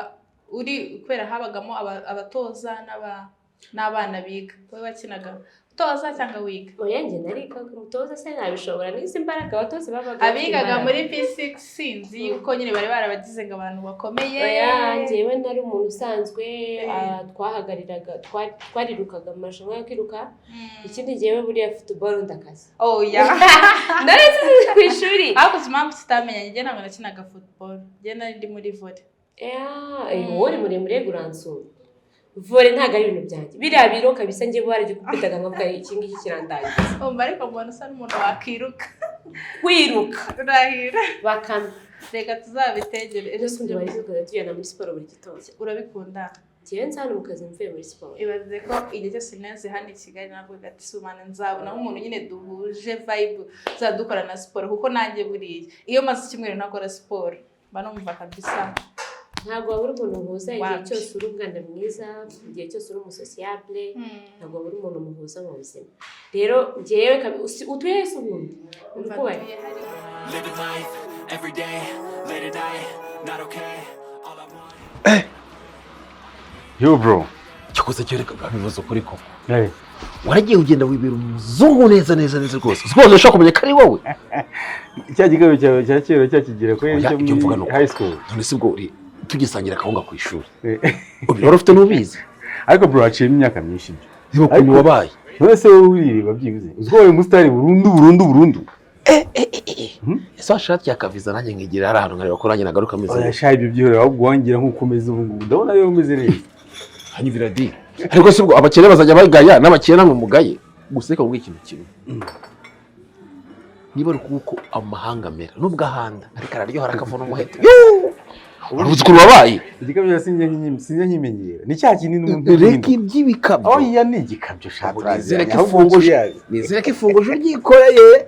uri kwera habagamo abatoza n'abana biga. Wowe wakinaga utoza cyangwa wiga?
Oya njye nariga umutoza se nabishobora n'izi imbaraga abatoza babaga.
Abigaga muri P6 sinzi uko nyine bari barabagize ngo abantu bakomeye.
Oya njyewe nari umuntu usanzwe twahagariraga twarirukaga mu marushanwa yo kwiruka. Ikindi njyewe buriya football ndakazi.
Oya.
Naretse ku ishuri.
Ariko impamvu tutamenyanye njye ntabwo nakinaga football. Njye nari ndi muri volley.
Wowe muri Guransu. Volley ntago ari ibintu byanjye. Biriya biro kabisa njye baragikubitaga nkavuga iki ngiki kirandaye.
Ariko mbona usa n'umuntu wakiruka.
Kwiruka.
Urahira.
Bakame.
Reka tuzabitegere.
Ejo sundi bari kuza tujyana muri siporo buri gitondo.
Urabikunda?
Njyewe nzana mu kazi mvuye muri siporo.
Ibaze ko igihe cyose naze hano i Kigali nabwo gati sumana nzabona nk'umuntu nyine duhuje vibe zadukora na siporo kuko nanjye buriye. Iyo maze icyumweru nakora siporo mba numva kabisa.
Ntabwo wabura umuntu muhuza igihe cyose uri umwana mwiza, igihe cyose uri umusosiyable, ntabwo wabura umuntu muhuza mu buzima. Rero njyewe utuye Yesu ubundi urikubaye.
Living life every day, late at night, not okay. All I want.
Yo bro,
cyakoze cyerekaga ibibazo kuri ko.
Waragiye ugenda wibera umuzungu neza rwose. Siporo ushaka kumenya kari wowe.
Cya gigabo cyawe cya kera cyakigera ko
cyo mvuga no
high school.
None sibwo uri tugisangira akahunga ku ishuri. Wari ufite n'ubizi.
Ariko bro aciye imyaka myinshi.
Niba kuni wabaye.
wese wowe uririba byibuze uziko wowe umusitari burundu
ese washati yakaviza nanjye nkigira hari ahantu nkareba ko nanjye nagaruka ameze
oya sha ibyo byihora ahubwo wangira nk'uko umeze ubu ngubu ndabona rero umeze neza
hanyumvira di ariko se ubwo abakene bazajya bagaya n'abakene namwe mugaye gusa reka mvuge ikintu kimwe niba ari kuko amahanga amera nubwo ahanda ariko araryoha arakavuna umuhete uruzi ko wabaye
igikabyo sinjye nkimenyera ni cya kinini n'umuntu
reka iby'ibikabyo
oya ni igikabyo shatra
nizere ko ifunguje ryikoreye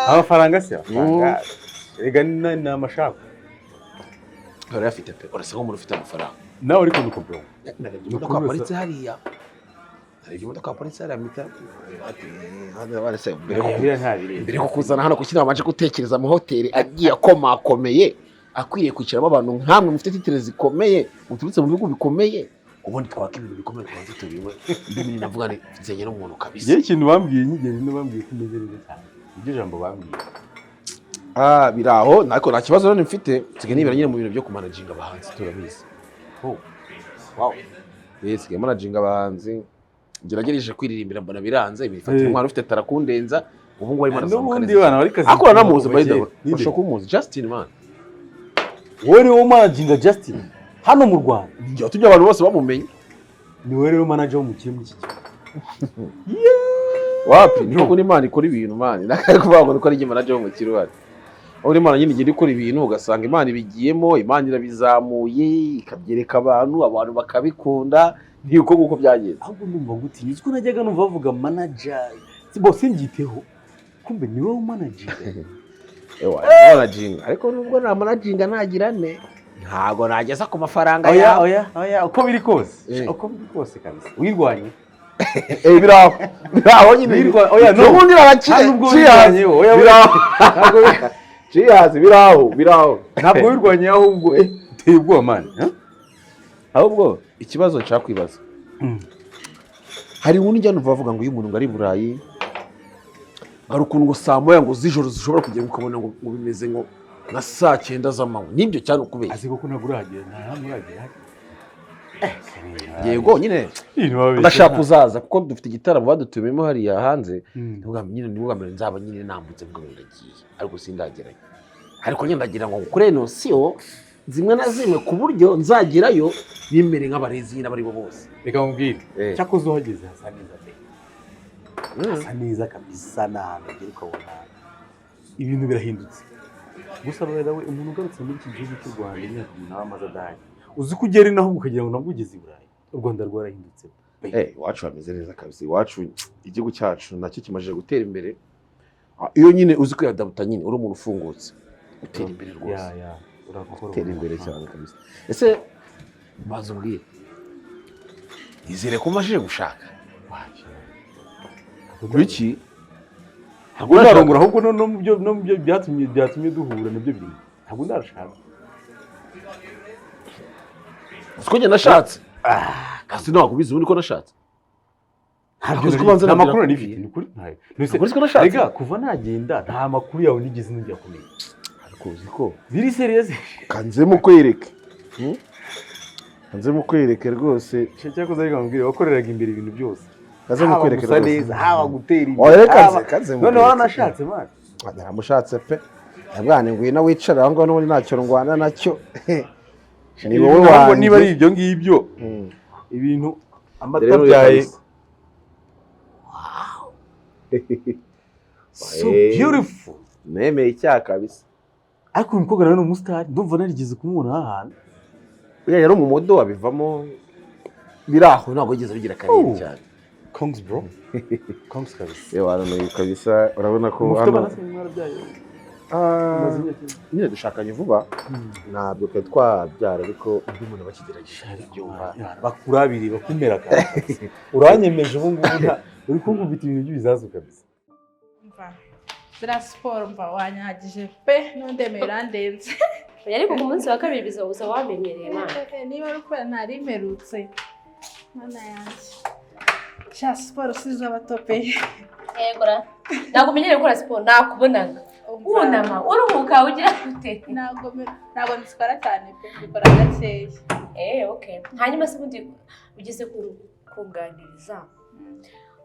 amafaranga se amafaranga rega ni amashaka
ora afite pe ora sako umuntu ufite amafaranga
nawe ariko nuko bro
imodoka aparitse hariya imodoka aparitse hariya mita hano barese mbere ko kuzana hano kushyira amanje gutekereza mu hoteli agiye akomakomeye akwiriye kwicaramo abantu nkamwe mufite titire zikomeye muturutse mu bihugu bikomeye ubundi twaka ibintu bikomeye kubanza tubimwe ndimi navuga ni nzenye n'umuntu kabisa
ye kintu bambwiye nyigeze no bambwiye kumeze neza cyane ibyo jambo bambwiye
biraho nako nta kibazo none mfite nsigaye nibera nyine mu bintu byo kumanaginga abahanzi turabizi wow sigaye managinga abahanzi ngeragereje kwiririmbira mbona biranze ibifatira umwana ufite tarakundenza ubu ngubu arimo arazamuka neza akora namuzi by the way ushaka kumuzi Justin man
wowe rero managinga Justin hano mu Rwanda
njye tujya abantu bose bamumenye
ni wowe rero manager w'umukire mu kiki
wapi niko ni Imana ikora ibintu man nakari kuvuga ngo ari manager w'umukire wari aho Imana nyine igiye ikora ibintu ugasanga Imana ibigiyemo Imana irabizamuye ikabyereka abantu bakabikunda niko guko byagenze
ahubwo ndumva gutinya uko najyaga numva bavuga manager bose mbyiteho kumbe ni wowe manager
managing ariko nubwo na managing nagirane ntago nageza ku mafaranga yawe
oya uko biri kose kabisa wirwanye
biraho nyine
oya
nubundi barakire biraho
ntabwo wirwanye ahubwo uteye ubwoba man
ahubwo ikibazo nshaka kwibaza hari ubundi njyana uvuga ngo iyo umuntu ngari Burayi hari ukuntu ngo saa moya ngo z'ijoro zishobora kugera ukabona ngo bimeze ngo na saa 9 z'amanywa nibyo cyane ukubeye
azi ko naguragera ntamuragera
yego nyine ndashaka kuzaza kuko dufite igitaramo badutumemo hariya hanze nubwo nyine mbere nzaba nyine nambutse ngo ndagiye ariko sindagerayo ariko nyine ndagira ngo kure nosiyo zimwe na zimwe ku buryo nzagerayo bimere nk'abarezi n'abari bo bose
reka mubwire cyakoze uhageze hasa neza pe hasa neza kabisa n'ahantu ugera ukabona ibintu birahindutse gusa rero we umuntu ugarutse muri iki gihugu cy'u Rwanda imyaka 8 amaze adahari uzi ko ugera inaho ukagira ngo nabwo ugeze i Burayi u Rwanda rwarahindutse
iwacu hameze neza kabisa iwacu igihugu cyacu nacyo kimaze gutera imbere iyo nyine uzi ko yadabuta nyine uri umuntu ufungutse utera imbere rwose utera imbere cyane kabisa ese bazo mbwira izere ko umajije gushaka Kuki
ntabwo ndarongora ahubwo no mu byo byatumye duhura nabyo biri ntabwo ndarashaka
uko njye nashatse kasi ntabwo ubizi ubundi ko nashatse
nta makuru nifite ni kuri rega kuva nagenda nta makuru yawe nigeze nujya kumenya
ariko uzi ko
biri serious
kanze mu kwereke rwose
cyakoze ariko mbwira wakoreraga imbere ibintu byose
kaze mu kwereke
neza haba gutera
imbere kaze
none waranashatse man
naramushatse pe yabwane ngwino wicara aho ngaho n'ubundi ntacyo ndwana nacyo ni wowe wanjye
niba ari ibyo ngibyo ibintu amata byaye so beautiful
nemeye icyaha kabisa
ariko uyu mukobwa nawe ni umusitari ndumva narigeze kumubona ahantu
yari mu modo wabivamo biraho ntabwo yigeze bigira akarere cyane
Kongs bro Kongs kabisa
waranoye kabisa urabona ko hano nyine dushakanye vuba ntabwo twe twabyara ariko undi muntu bakigerageje ibyumba
bakurabiri bakumera kabisa uranyemeje ubu ngubu uri kumbita ibintu by'ibizazu kabisa
zira siporo mva wanyagije pe n'undemeye urandenze
ariko ku munsi wa kabiri bizabuza wamenyereye mana
niba ari ukubera ntari imperutse mana yanjye sha siporo sizo abatopeye
yegora ntabwo umenyereye gukora siporo nakubonaga wunama uruhuka ugira gute
ntabwo nzikora cyane pe mbikora gakeya
okay hanyuma se ubundi ugeze kunganiriza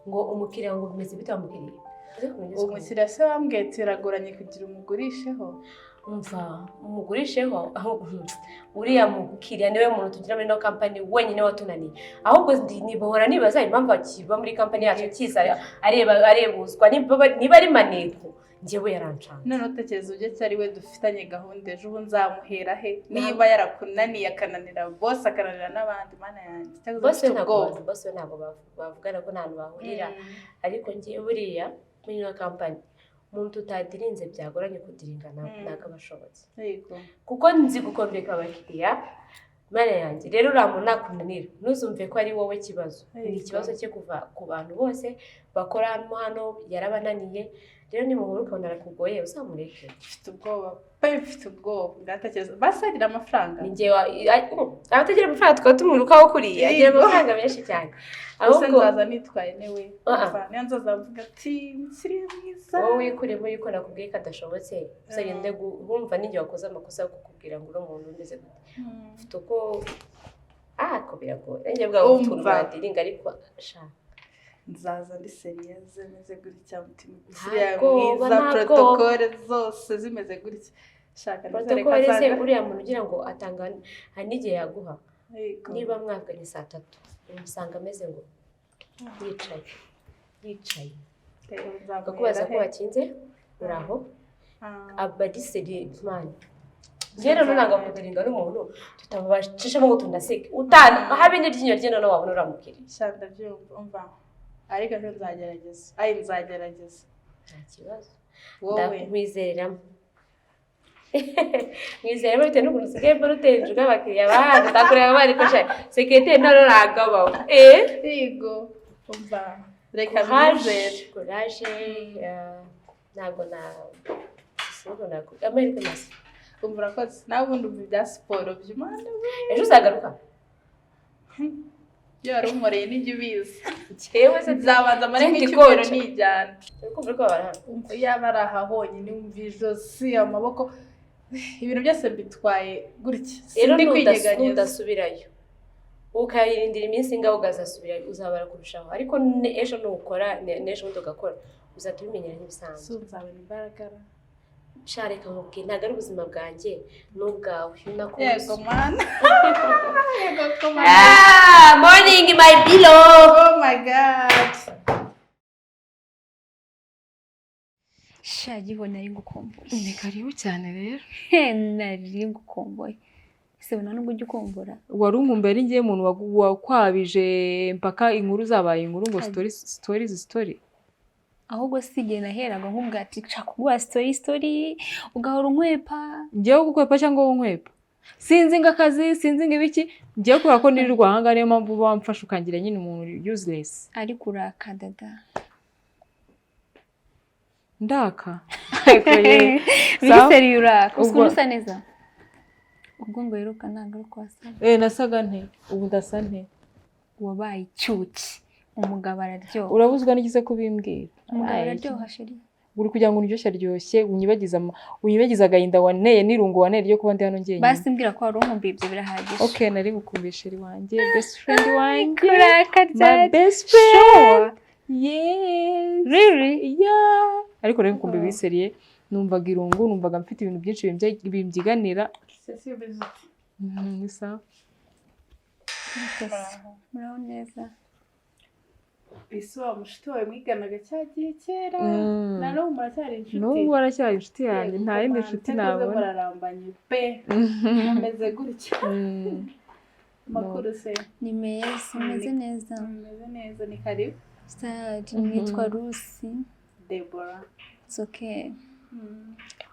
ngo umukiriya ngo bimeze bite wamugiriye
umukiriya se wambwiye biragoranye kugira umugurisheho
umva umugurisheho uriya mukiriya niwe muntu tugira muri no company wenyine watunaniye ahubwo nibahora nibaza impamvu akiba muri company yacu kiza arebuzwa niba ari maneko njyewe yarancana
none utekereza ujye cyari we dufitanye gahunda ejo ubu nzamuhera he niba yarakunaniye akananira boss akananira n'abandi mana yanjye
bose ntabwo bavugana ko nta hantu bahurira ariko njyewe buriya muri no company umuntu utadirinze byagoranye kudiringana ntabwo abashobotse kuko nzi gukomeka abakiriya mana yanjye rero uriya muntu nakunanira ntuzumve ko ari wowe kibazo ni ikibazo cye kuva ku bantu bose bakora hano yarabananiye rero nimuhura ukabona arakugoye uzamureke
mfite ubwoba mfite ubwoba ngatekereza basagira amafaranga
ni njyewe abatagira amafaranga tukaba tumwirukaho kuriya agira amafaranga menshi cyane
ahubwo nzaza nitwaye newe niyo nzaza mvuga ati nsiriye mwiza
wowe wikuremo yuko nakubwiye ko adashobotse uzagende wumva n'ingihe wakoze amakosa yo kukubwira ngo uri umuntu umeze gute ufite uko ko biragoye njye bwawe ufite urwadiringa ariko shaka
nzaza ndi seriyeze meze gutya mutima mwiza protokole zose zimeze gutya shaka
protokole se uriya muntu ugira ngo atanga hari n'igihe yaguha niba mwavuganye saa 3 umusanga ameze ngo yicaye bakakubaza ko wakinze uraho abadi seriye man rero nanga kudiringa n'umuntu tutabashishamo ngo tundaseke utana habe n'iryinyo rye none wabona uramukiri
shanda byumva umva ariko nzagerageza nzagerageza
nta kibazo ndakwizeramo mwizera bite n'ukuntu usigaye mbona utenjuga abakiriya bahandi utakureba bari ko sekreteri none uragabaho
yego umva reka mwizere
courage ntabwo amahirwe masa
umva urakoze nawe ubundi umva ibya siporo by'umwana
ejo uzagaruka
iyo wari umureye n'ijya ubizi nzabanza amare nk'icyumweru nijyana
kumva ko barahana
yaba ari aha honyine wumva ijosi amaboko ibintu byose mbitwaye gutya
sindi kwinyeganyeza udasubirayo ukayirindira iminsi ingaho ugazasubirayo uzabara kurushaho ariko ejo nukora n'ejo bundi ugakora uzahita ubimenyera nk'ibisanzwe
nzabona imbaraga
shareka nkubwiye ntabwo ari ubuzima bwanjye n'ubwawe
yego mana
morning my pillow
oh my god
shagiho nari gukomboye
ni karibu cyane rero
nari gukomboye ese ubona nubwo ujya ukombora
wari umwumva ari ngiye umuntu wakwabije mpaka inkuru zabaye inkuru ngo story
ahubwo sige naheraga nk'ubwati nshaka kuguha story ugahora unkwepa
ngiye gukwepa cyangwa unkwepa sinzi ngo akazi sinzi ngo ibiki ngiye kubera ko niri rwahanga niyo mpamvu bamfasha ukangira nyine umuntu useless
ariko uraka dada
ndaka
biseri uraka usa neza ubwo ngo yiruka ntabwo ari kwasa
nasaga nte ubu ndasa nte
wabaye icyuki umugabo araryoha
urabuzwa n'igize kubimbwira
umugabo araryoha sheri
uri kugira ngo uryoshye unyibagiza agahinda waneye n'irungu waneye ryo kuba ndi hano ngiye
basi mbwira ko wari umumbi ibyo birahagije
okay nari ngukumbiye sheri wanjye best friend wanjye
my
best friend
yes really
yeah ariko rero ngukumbiye biseriye numvaga irungu numvaga mfite ibintu byinshi bimbyiganira nisa
muraho neza
isi wa mushiti wawe mwiganaga cyagiye kera na n'ubu muracyari inshuti
n'ubu waracyari inshuti yanjye nta yindi nshuti nabona
murarambanye pe ameze gutya amakuru se
ni meza meze neza
ni karibu
nitwa Rusi
Deborah
it's okay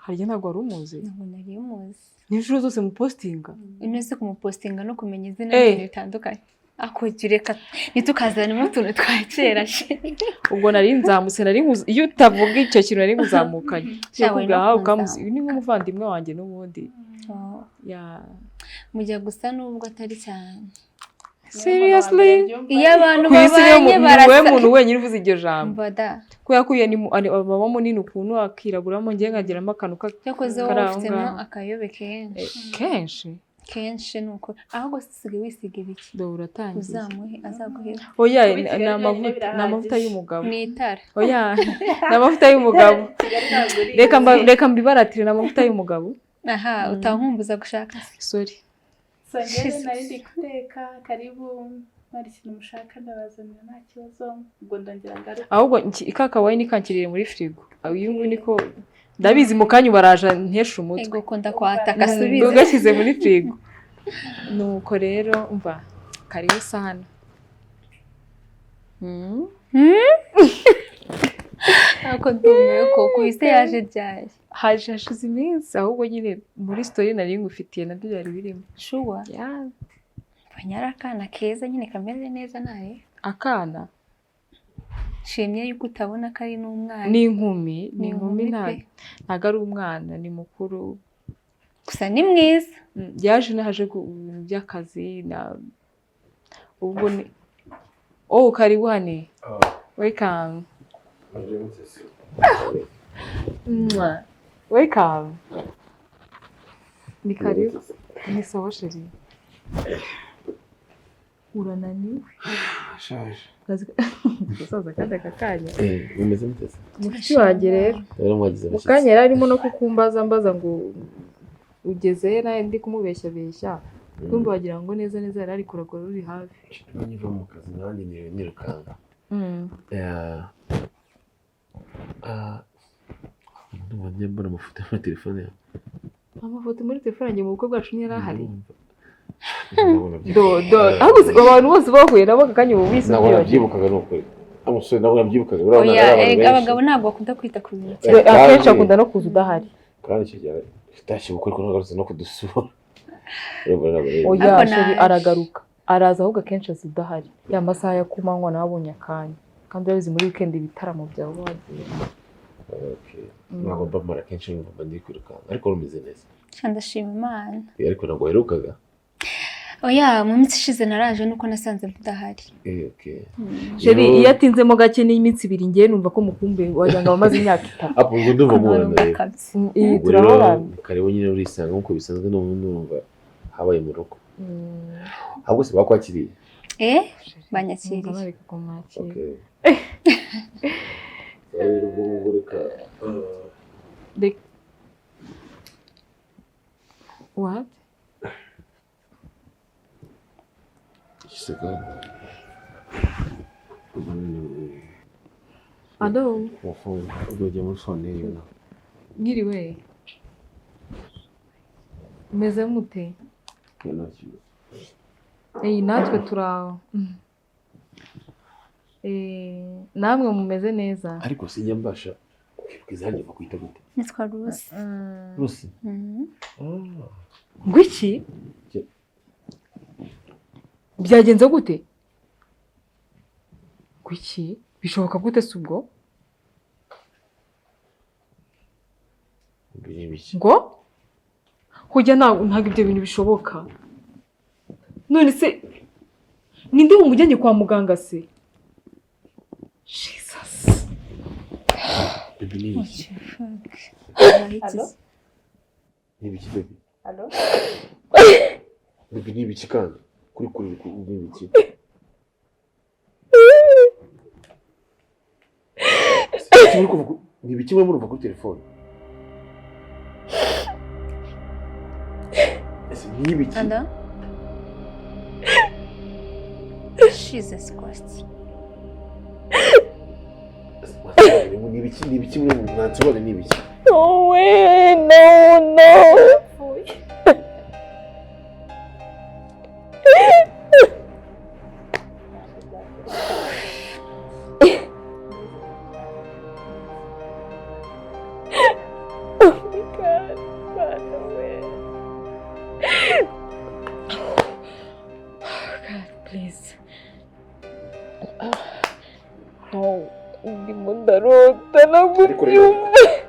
harya ntabwo wari umuzi
ntabwo nari umuzi
n'inshuro zose mupostinga
inese kumupostinga no kumenya izina ry'ibintu bitandukanye akugireka nitukazana utuntu twa kera
ubwo nari nzamutse nari iyo utavuga icyo kintu nari nkuzamukanye cyakubwa ukamuzi ni nk'umuvandimwe wanjye n'ubundi
mujya gusa nubwo atari cyane
seriously
iyo abantu babanye barasa
we muntu wenyine uvuze iryo jambo
mbada
ko yakuye ni baba munini ukuntu akiraburamo ngiye nkageramo akantu
yakoze wowe ufitemo akayobe kenshi kenshi nuko ahubwo sisigaye wisiga ibiki
do uratangiye
uzamuhe azaguhe
oya ni amavuta y'umugabo
ni itara
oya ni amavuta y'umugabo reka mbibaratire ni amavuta y'umugabo
aha utankumbuza gushaka
sorry
Sangere nari ndi guteka karibu mari ikintu mushaka ndabazanira nta kibazo ubwo ndongera ngaruka
ahubwo ikaka wine kankirire muri frigo uyu nguyu niko ndabizi mu kanya baraja ntesha umutwe
ego kunda kwataka subize
ugashyize muri frigo nuko rero umva karibu sana
ako ndumiwe ko kuise yaje ryaye
hashize iminsi ahubwo nyine muri story nari ngufitiye nabyo byari birimo
shuwa banyara akana keza nyine kameze neza naye
akana
shimye yuko utabona ko ari n'umwana
ni inkumi ntago ari umwana ni mukuru
gusa ni mwiza
yaje nahaje ku bintu by'akazi na ubwo ni karibu hane welcome welcome ni karibu ni sawa sheri urananiwe
Shaje.
Gusaza kandi akakanya.
Bimeze mutese.
Mushiki wanjye rero.
Rero mwagize abashyitsi.
Mukanya yari arimo no kukumbaza ngo ugeze naye ndi kumubeshya. Kumva wagira ngo neza yari ari kuragora ruri hafi.
Niva mu kazi nanjye nirukanga. Ndumva mbona amafoto muri telefone yawe.
Amafoto muri telefone yanjye mu bukwe bwacu ntiyari ahari. Abantu bose bahuye nabo akanya ubu wisi
ntabwo nabyibukaga ni ukuri amusore ntabwo nabyibukaga
abagabo ntabwo bakunda kwita ku bintu
akenshi akunda no kuza udahari
kandi icyo gihe utashye ubukwe ariko ntagarutse no kudusura
aragaruka araza ahubwo akenshi aza udahari ya masaha ya kumanywa nabonye akanya kandi urabizi muri weekend ibitaramo byawe wagiye
ntabwo mbamara kenshi mba ndi kwirukanka ariko rumeze neza
ndashima Imana
ariko ntabwo waherukaga
oya mu minsi ishize naraje nuko nasanze budahari
Sheri iyo atinzemo gake n'iminsi 2 ngiye numva ko mukumbe wagira ngo bamaze imyaka 5
apo ngo ndumva mubona
turabona
kare nyine urisanga nkuko bisanzwe numva habaye mu rugo ahubwo se bakwakiriye
banyakiriye
bareka kumwakira
rero ubwo reka
what
second.
Ado.
Wafung, ujya muri phone yuna.
Ngiriwe. Meze mute? Natwe turaho. Namwe mumeze neza.
Ariko sinjya mbasha kwiza hanje bakwita gute?
Nitwa Rusi.
Rusi.
Ngwiki? Byagenze gute? Kuki bishoboka gute subwo? Ngo? Kujya ntago ibyo bintu bishoboka. None se ninde umujyanye kwa muganga se? Jesus.
Bibi.
Hello?
Nibiki baby?
Hello?
Bibi nibiki kandi? Kuri nibiki? Nibiki mwe murumva kuri telefone? Nibiki?
Anda? Jesus Christ.
Nibiki mwe mwansobone nibiki?
No way, no.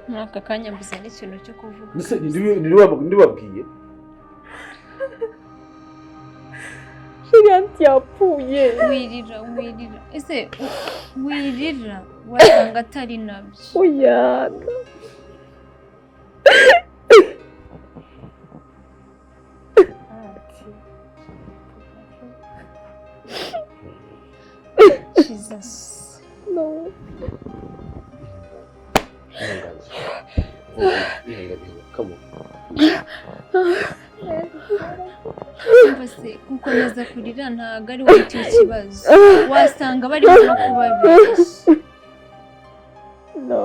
Mwaka kanya mbuze n'ikintu cyo kuvuga.
Nise ndibabwiye.
Shiriyanti yapfuye.
Wirira. Ese wirira wasanga atari nabyo.
Oya.
Jesus.
No.
Come on.
Umva se gukomeza kurira ntabwo ari wowe icyo kibazo. Wasanga barimo no kubabeshya.
No.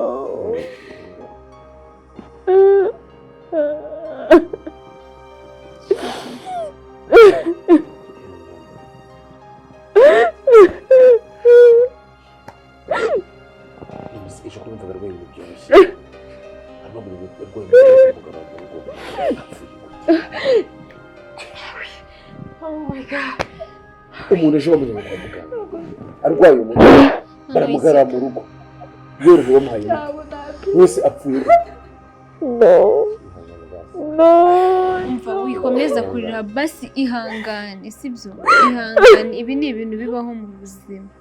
Ejo kumva barwaye ibintu byoroshye. Hano mu rugo rw'umugabo mu rugo.
Oh my god.
Umuntu ejo bamujyana kwa muganga. Arwaye umutwe. Baramugara mu rugo. Yorohewe bamuhaye. Wese apfuye.
No. No.
Umva wikomeza kurira basi ihangane sibyo. Ihangane ibi ni ibintu bibaho mu buzima.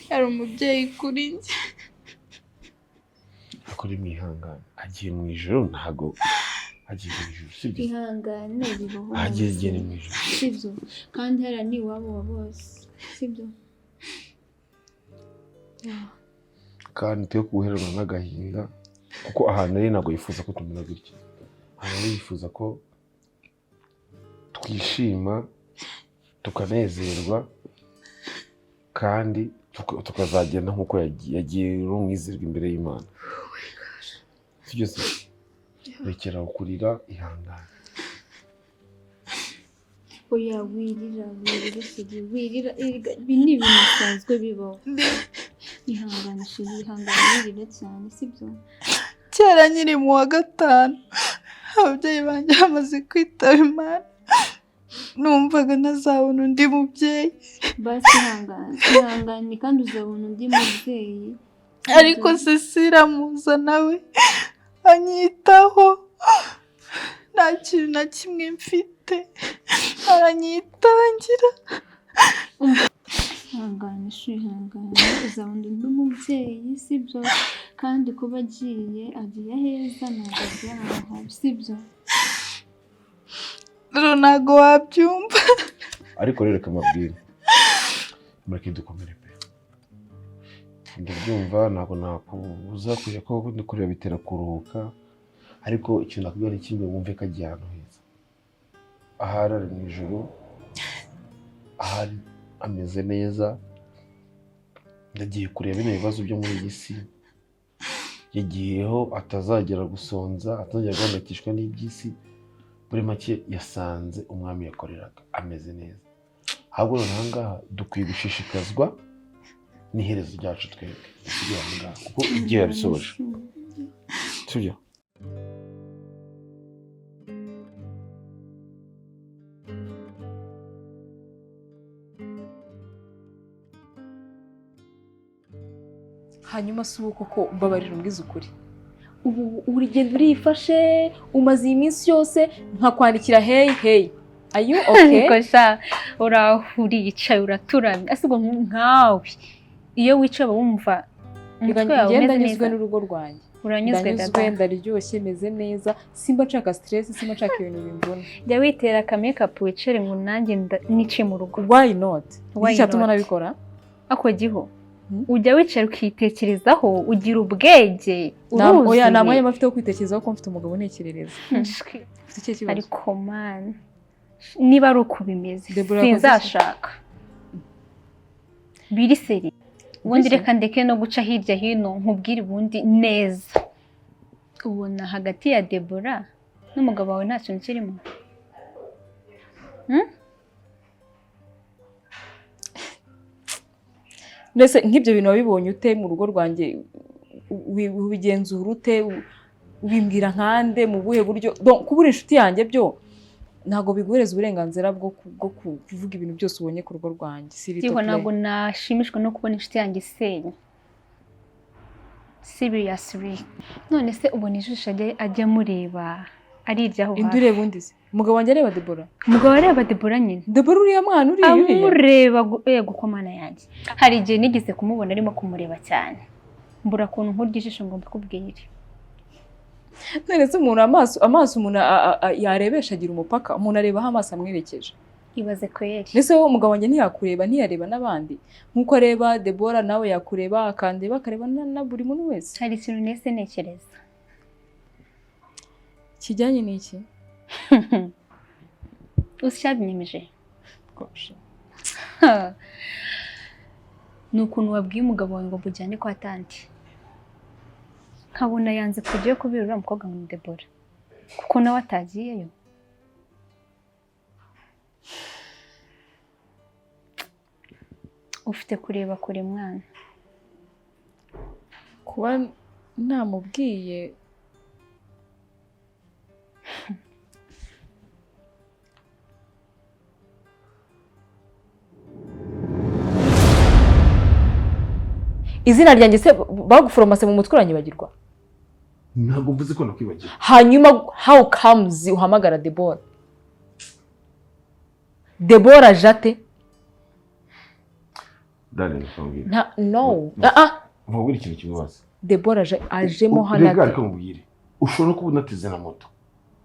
Hari umubyeyi kuri njye.
Akora mwihangane. Agiye mu ijoro ntago agiye mu ijoro sibyo.
Ihangane bibaho.
Agiye mu ijoro.
Sibyo. Kandi hari ni iwabo wa bose. Sibyo.
Kandi twe kuhererwa n'agahinda kuko ahantu ari ntago yifuza ko tumera gutya. Ahantu yifuza ko twishima tukanezerwa kandi tukazagenda nk'uko yagiye rumwizerwa imbere y'Imana. Sibyo se rekera kurira ihangane.
Oya wirira sibyo wirira ibi ni ibintu bisanzwe bibaho. Ihangane shiri ihangane wirira cyane sibyo.
Kera nyiri mu wa gatanu ababyeyi banjye bamaze kwitaba Imana numvaga ntazabona undi mubyeyi.
Basi ihangane kandi uzabona undi mubyeyi.
Ariko Cecile amuza nawe anyitaho nta kintu na kimwe mfite aranyitangira.
Ihangane uzabona undi mubyeyi sibyo kandi kuba agiye heza ntabwo agiye ahantu habi sibyo.
Ntago wabyumva.
Ariko rero kamabwira mureke dukomere pe. Ndabyumva ntabwo nakubuza kujya ko kureba bitera kuruhuka ariko ikintu nakubwira ni kimwe wumve ko agiye ahantu heza. Ahari ari mu ijoro ahari ameze neza. Ndagiye kureba bino bibazo byo muri iyi si yagiyeho atazagera gusonza atazagera guhangayikishwa n'iby'isi. Muri make yasanze umwami yakoreraga ameze neza. Ahubwo noneho ngaha dukwiye gushishikazwa n'iherezo ryacu twebwe kugira ngo kuko igihe yabisoje sibyo.
Hanyuma si ubu koko mbabarira umbwiza ukuri. Ubu urigenda urifashe umaze iyi minsi yose nkakwandikira hey. Are you okay?
Ariko sha uriyicaye uraturamye asubwo nkawe iyo wicaye wumva umutwe wawe umeze
neza n'urugo rwanjye. Uranyuzwe ndaryoshye meze neza simba nshaka stress simba nshaka ibintu bimbona.
Jya witera ka makeup wicare ngo nanjye nice mu rugo.
Why not? Icatuma nabikora.
Ako giho ujya wicara ukitekerezaho ugira ubwenge.
Oya namwe mafite kwitekerezaho ko mfite umugabo nekerereza.
Ariko man niba ari uko bimeze sinzashaka biri seri. Ubundi reka ndeke no guca hirya hino nkubwire ubundi neza. Ubona hagati ya Deborah n'umugabo wawe nta kintu kirimo.
Mbese nk'ibyo bintu wabibonye ute mu rugo rwanjye ubigenzura ute ubimbwira nkande mu buhe buryo kubura inshuti yanjye byo ntago biguhereza uburenganzira bwo kuvuga ibintu byose ubonye ku rugo rwanjye.
Siko ntago nashimishwa no kubona inshuti yanjye isenya. Seriously none se ubona ijisho ajya mureba arirya aho
indi ureba undi se umugabo wanjye areba Debora
umugabo areba Debora nyine
Debora uriya mwana uriya
amureba yego ko mana yanjye hari igihe nigeze kumubona arimo kumureba cyane mbura kuntu nkurya ijisho ngo mbikubwire
none se umuntu amaso umuntu yarebesha agira umupaka umuntu arebaho amaso amwerekeje
ibaze kweri
mbese wowe umugabo wanjye ntiyareba n'abandi nk'uko areba Debora nawe yakureba akandeba akareba na buri muntu wese
hari ikintu nese nekereza
kijyanye n'iki
ushabinyemeje ni ukuntu wabwiye umugabo wawe ngo mujyane kwa tanti nkabona yanze kujyayo kubera uriya mukobwa ngo ni Debora kuko nawe atagiyeyo ufite kureba kure mwana
kuba namubwiye izina ryanjye se baguforomase mu mutwe uranyibagirwa
ntabwo mvuze ko nakwibagiwe
hanyuma how comes uhamagara Debora jate
darling nkubwire
no
nkubwire ikintu kibabaza
Debora ajemo hano
rega ariko nkubwire ushobora kuba unateze na moto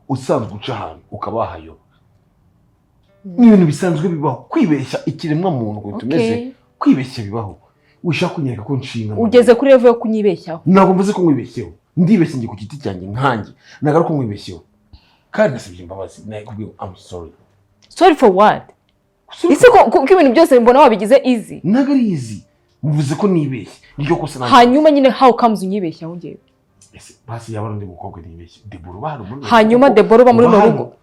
usanzwe uca ahantu ukaba wahayoba ni ibintu bisanzwe bibaho kwibeshya ikiremwa muntu ngo tumeze kwibeshya bibaho ushaka kunyereka ko nshinga
ugeze kuri level yo kunyibeshyaho
ntabwo mvuze ko mwibeshyeho ndibeshye ngiye ku giti cyanjye nkanjye nagaruka ko mwibeshyeho kandi nasabye imbabazi nakubwiye I'm sorry
for what ese ko ibintu byose mbona wabigize easy
ntago ari easy mvuze ko nibeshye niryo kosa
hanyuma nyine how comes unyibeshyaho ngewe
basi yabona ndi mukobwa nibeshye Debora bahari
hanyuma Debora ba muri no rugo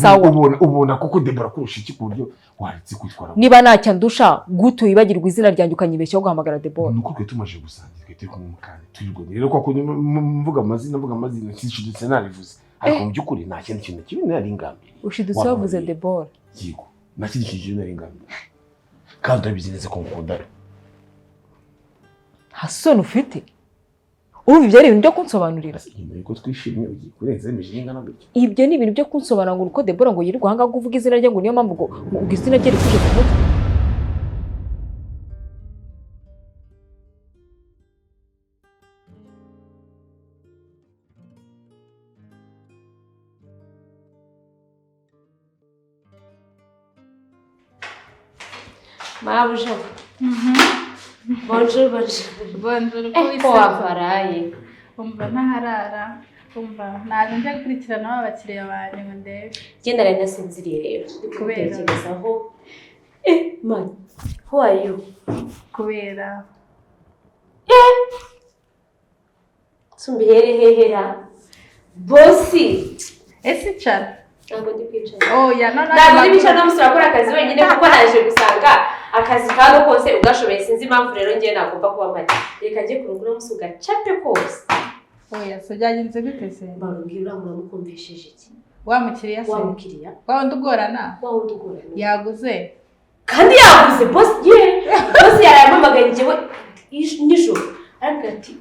sawa
ubona kuko Debora kurusha iki ku buryo waritse kwitwara
niba ntacyo ndusha gutu wibagirwa izina ryanjye ukanyibeshyaho guhamagara Debora
nuko twe tumaje gusangira twe turi kumwe mukane turirwo rero kwa mvuga amazina cyishuditse narivuze ariko mu byukuri nta kintu kibi nari ingambiriye
ushidutse wavuze Debora
yego nta kintu kibi nari ingambiriye kandi urabizi neza ko ngukunda
hasoni ufite urumva ibyo ari ibintu byo kunsobanurira
nyuma yuko twishimye ugiye kurenza imije ingana gutyo
ibyo ni ibintu byo kunsobanura ngo uko Debora ngo yirirwa hanga kuvuga izina rye ngo niyo mpamvu ngo izina rye rikuje ku mutwe
mabuja bonjour
ko
wavaraye
umva ntaharara umva ntabwo njya gukurikirana abakiriya banjye ngo ndebe
genda rero nasinziriye rero kubitekerezaho man who are you
kubera
sumbihere hehera bosi
ese cyane
ntabwo ndi kwicara
ntabwo
ndi bicara namusura gukora akazi wenyine kuko naje gusanga akazi kano kose ugashoboye sinzi impamvu rero ngiye nagomba kuba mpari reka njye kurugura umunsi ugacape kose
se byagenze bite se
mbabwira muramukumvishije iki
wa mukiriya se
wa mukiriya
wa wundi ugorana yaguze
kandi yaguze bosi yarampamagaye njyewe nijoro ariko ati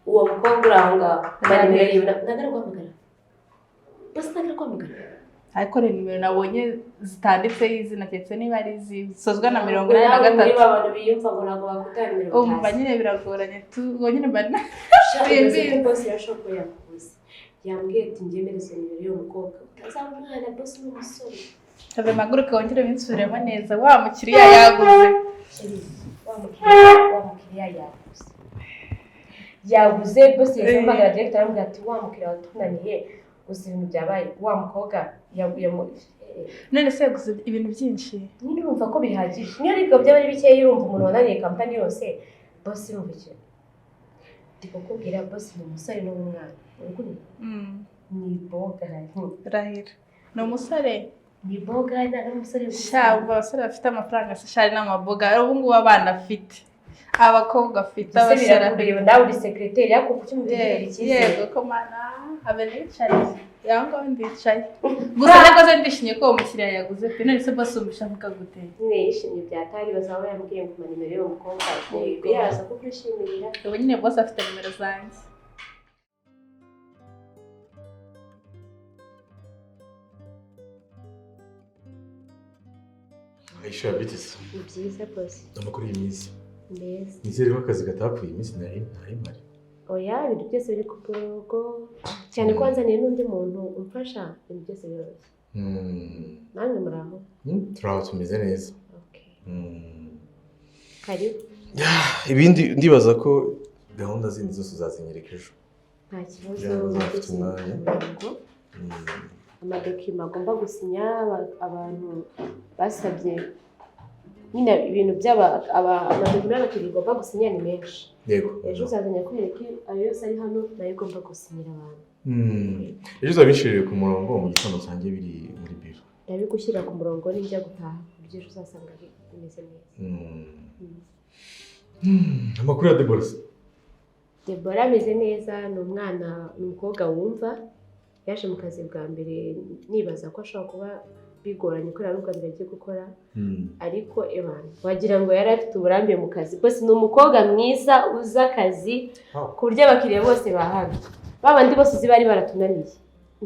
uwo mukobwa uri aho ngaho mba nimero yiwe ndagara guhamagara bosi ndagara guhamagara
ariko rero nimero nabonye zitanditseho izina ndetse niba ari zisozwa na 83
niba abantu biyumva ngo ntabwo bakutana nimero
umva nyine biragoranye ngo nyine mbana
bosi yashobora kuba yakubuze yambwiye ati ngemereze nimero y'uwo mukobwa utazaba umwana bosi n'umusore
have maguruka wongere binsubiremo neza wa mukiriya yaguze
wa mukiriya yaguze bosi yahamagara director aramubwira ati wa mukiriya watunaniye gusa ibintu byabaye wa mukobwa yaguyemo
none se yaguze ibintu byinshi
nyine urumva ko bihagije niyo ariko byaba ari bikeya urumva umuntu wananiye kampani yose bosi urumva icyo ndi kukubwira bosi ni umusore n'umwana ni boga
rahira ni umusore
ni boga ntabwo ari umusore
shamba abasore bafite amafaranga se shari n'amaboga ubu ngubu abana afite abakobwa afite abasore
afite nawe uri secretary ariko kuki mubwira ikize
yego ko mana abe nicaye yango ndicaye gusa nakoze ndishimye ko uwo mukiriya yaguze pe none se boss umbisha mvuga gute
nishimye byatari bazaba yambwiye ngo nimero y'uwo mukobwa yaza ko kwishimirira
ubu nyine boss afite nimero zanjye
Aisha bitse.
Ni byiza bose.
Amakuru y'iminsi.
Neza.
Nizere ko akazi gatapfuye iminsi nari mari.
Oya, ibintu byose biri ku murongo. Cyane ko wanzaniye n'undi muntu umfasha, ibintu byose biroroshye. Namwe muraho?
Turaho tumeze neza.
Okay. Karibu.
Ibindi ndibaza ko gahunda zindi zose uzazinyereka ejo.
Nta kibazo. Amadokima agomba gusinya abantu basabye nyine ibintu amadokima y'abakiriya igomba gusinya ni menshi.
Yego.
Ejo uzazanya kwereka ayo yose ari hano nayo igomba gusinyira abantu.
Ejo uzabishirire ku murongo mu gitondo cyanjye biri muri biro.
Ndabigushyira ku murongo n'ijya gutaha kubyo ejo uzasanga bimeze neza.
Amakuru ya Deborah.
Deborah ameze neza, ni umukobwa wumva. Yaje mu kazi bwa mbere nibaza ko ashobora kuba bigoranye kubera n'ubwa mbere agiye gukora, ariko wagira ngo yari afite uburambe mu kazi. Bose ni umukobwa mwiza uzi akazi ku buryo abakiriya bose bahabwa. Babandi bose uzi bari baratunaniye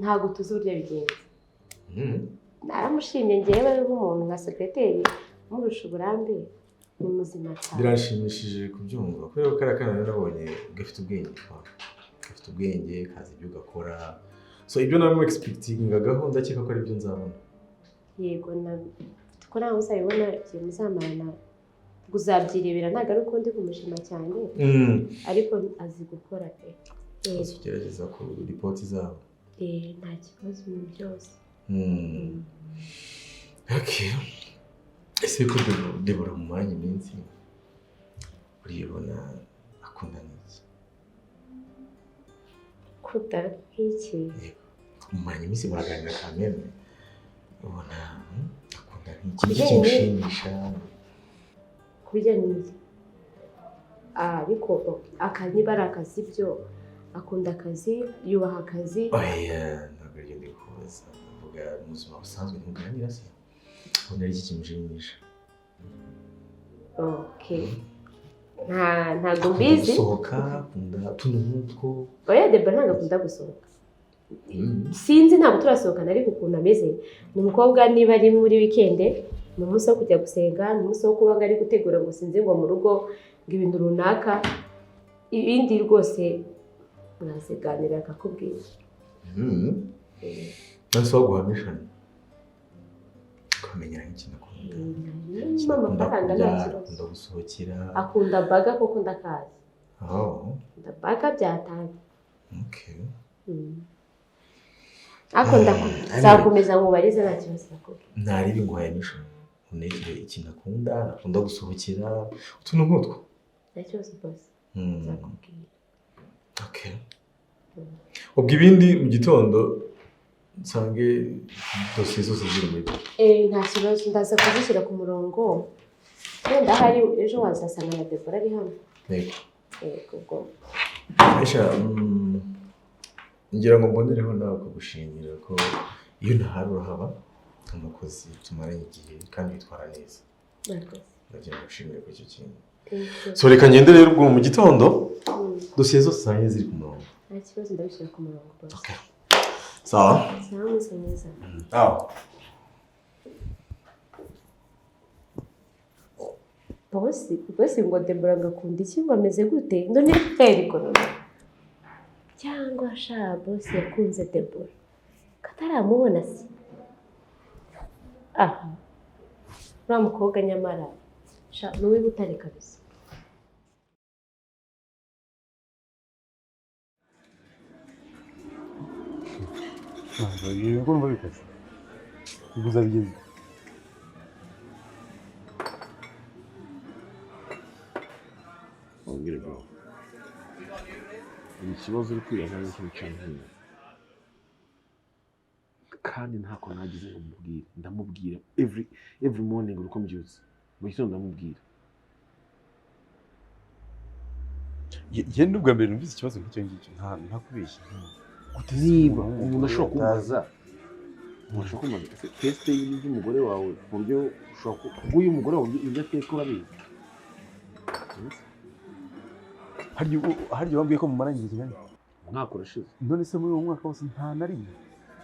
ntabwo tuzi uburyo bigenze. Naramushimye ngewe nk'umuntu nka secretary murusha uburambe, ni muzima cyane.
Birashimishije kubyumva kubera ko karakana nabonye gafite ubwenge kazi ibyo gakora. So ibyo nari expectinga gahunda cyeka ko ari byo nzabona.
Yego ko nawe uzabibona igihe muzamarana uzabyirebera ntabwo ari uko ndi kumushima cyane, ariko azi gukora pe.
Gerageza ku report zabo.
Nta kibazo mu byose.
Okay. Ese ko Deborah mu mwanya iminsi uribona akunda n'iki?
Kuda nk'iki?
Mu mwanya iminsi muraganira kameme ubona akunda nk'iki kimushimisha?
Ku bijyanye n'iki? Ariko niba ari akazi byo akunda akazi, yubaha akazi.
Oya ntabwo ari ndi kubaza, mvuga mu buzima busanzwe ntuganira se ubona ari iki kimushimisha?
Okay. Ntabwo mbizi.
Gusohoka akunda utuntu nk'utwo?
Oya Deborah ntabwo akunda gusohoka. Sinzi ntabwo turasohokana ariko ukuntu ameze ni umukobwa niba ari muri weekend ni umunsi wo kujya gusenga, ni umunsi wo kuba ari gutegura ngo sinzi ngo mu rugo ngo ibintu runaka, ibindi rwose mwaziganira akakubwira.
Nasi wo guhamishana ukamenyera nk'ikintu akunda.
Amafaranga nta kibazo.
Akunda gusohokera.
Akunda baga kuko ndakazi. Akunda baga byatanga.
Okay.
Akunda nzakomeza mubarize nta kibazo nakubwira.
Ntari bingoye nisho. Unegere ikintu akunda gusohokera utuntu nk'utwo.
Nta kibazo bose. Nzakubwira.
Okay. Ubwo ibindi mu gitondo nsange dosiye zose ziri muri byo.
Nta kibazo ndaza kuzishyira ku murongo. Wenda hari ejo wazasanga na Deborah ari hano. Yego.
Aisha, ngira ngo mbonereho nawe kugushimira ko iyo ntahari urahaba umukozi tumaranye igihe kandi witwara neza. Ndagira ngo ushimire kuri icyo kintu. So reka ngende rero ubwo mu gitondo dosiye zose zanjye ziri ku murongo.
Nta kibazo ndabishyira ku murongo bose.
Okay. Sawa?
Sawa musa neza. Bosi ngo Deborah ngakunda iki ngo ameze gute? None kweri korona. Cyangwa sha bosi yakunze Deborah. Kataramubona se. Uriya mukobwa nyamara sha nuwe butare kabisa.
Ko numva bikaze. Uguza bigeze.
Ongera bro. Ikibazo uri kwibaza ni ikintu cyane. Kandi ntako nagize ngo mubwire. Ndamubwira every morning uko mbyutse. Mu gitondo ndamubwira.
Yenda ubwa mbere numvise ikibazo nk'icyo ngicyo nta kubeshya.
Niba umuntu ashobora kubaza ushobora kumaza teste y'umugore wawe ku buryo ushobora kuguye umugore wawe ibyo ateka urabizi.
Harya wambwiye ko mumaranye igihe kingana?
Umwaka urashize.
None se muri uwo mwaka wose nta na rimwe?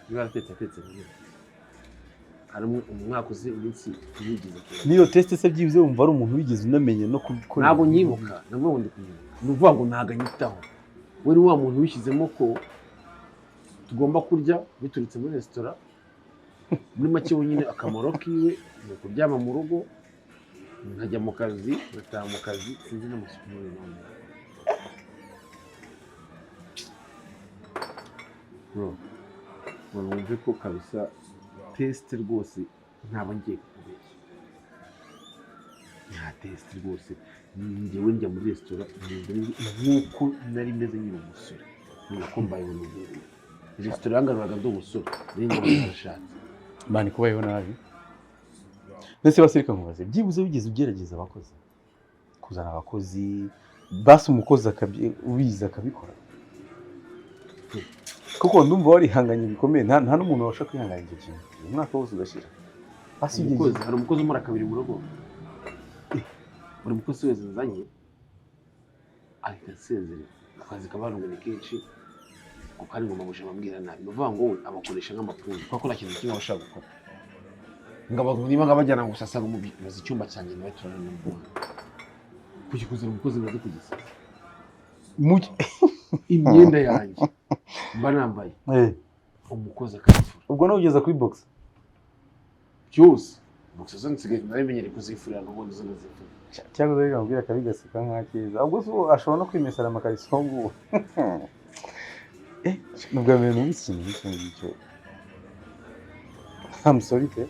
Niba atetse hari umwaka uzi iminsi yigize.
Niyo test se byibuze wumva ari umuntu wigeze unamenye no kubikora.
Ntabwo nyibuka, nabwo ndi kuyibuka. Nuvuga ngo ntago anyitaho. We ni wa muntu wishyizemo ko tugomba kurya biturutse muri restaurant. Muri make wenyine akamaro kiwe ni kuryama mu rugo, nkajya mu kazi, ngataha mu kazi, sinzi n'amasuku muri none. Bro, wumve ko kabisa test rwose ntaba ngiye kubeshya. Nta test rwose. Njyewe njya muri restaurant nk'uko nari meze nyine umusore. Niko mbayeho n'ubwo. Restaurant yangaruraga ndi umusore. Ninjye narashatse.
Mani kubayeho nabi. Ndetse basirika nkubaze byibuze wigeze ugerageza abakozi. Kuzana abakozi basi umukozi ubiza akabikora. Kuko ndumva warihanganye bikomeye nta n'umuntu wabasha kwihanganya icyo kintu. Umwaka wose ugashira. Basi
umukozi hari umukozi umara kabiri mu rugo. Buri mukozi wese nzanye ahita asezera. Akazi kabarungwe kenshi kuko ari ngoma buje bambwira nabi. Nuvuga ngo we abakoresha nk'amapfundo kuko nta kintu kimwe bashaka gukora. Ngaba niba ngabajyana ngo sasa mu icyumba cyanjye nawe turarana mu bwana. Kuki kuzira umukozi ngaze kugisa. Imyenda yanjye mba nambaye. Umukozi akafura.
Ubwo nawe ugeza kuri box.
Cyose. Box zo nsigaye narimenyere kuzifurira ngo ngo zo nazifura.
Cyangwa rero ngambwira akabigaseka nk'akeza. Ubwo so ashobora no kwimesera amakariso ngo. Nubwo mbere n'iki ngicyo. I'm sorry pe.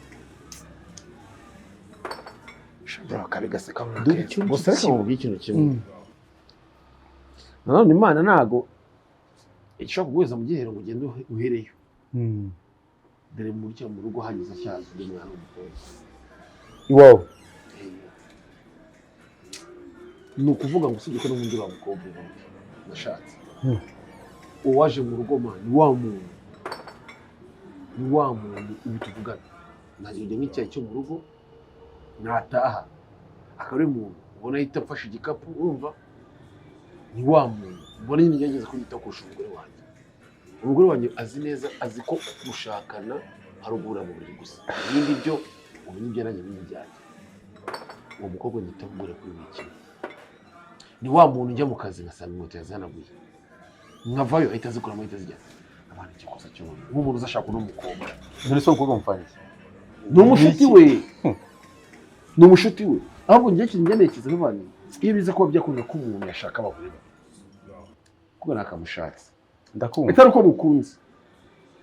Shobora akabigaseka nk'akeza. Gusa reka mubwire ikintu kimwe. Nanone Imana ntago ishobora kuguheza mu gihero ngo ugende uhereyo. Dore muri mu rugo hageze cyazo ndi mwana w'umukobwa.
Iwawe.
Ni ukuvuga ngo usibye ko n'ubundi wa mukobwa nashatse. Uwaje mu rugo mani ni wa muntu ubu tuvugana. Najya nk'icyayi cyo mu rugo nataha akari umuntu ubona ahita afashe igikapu urumva ni wa muntu mbona nyine yageze kugita kurusha umugore wanjye. Umugore wanjye azi neza azi ko gushakana ari ugura mu buriri gusa. Ibindi byo umenye ibyo nanjye n'ibyanjye. Uwo mukobwa ngita kugura kuri buri kimwe. Ni wa muntu njya mu kazi ngasanga inkweto yazanaguye. Nkavayo ahita azikora ahita zijya. Abana igikosa cyo nk'umuntu uzashaka n'umukobwa.
Dore so umukobwa mufanye.
Ni umushuti we. Ni umushuti we. Ahubwo njye kingenekeza n'abandi. Iyo biza kuba byakunda ko umuntu yashaka abagore. Kuko nakamushatse.
Ndakumva.
Bitari uko mukunze.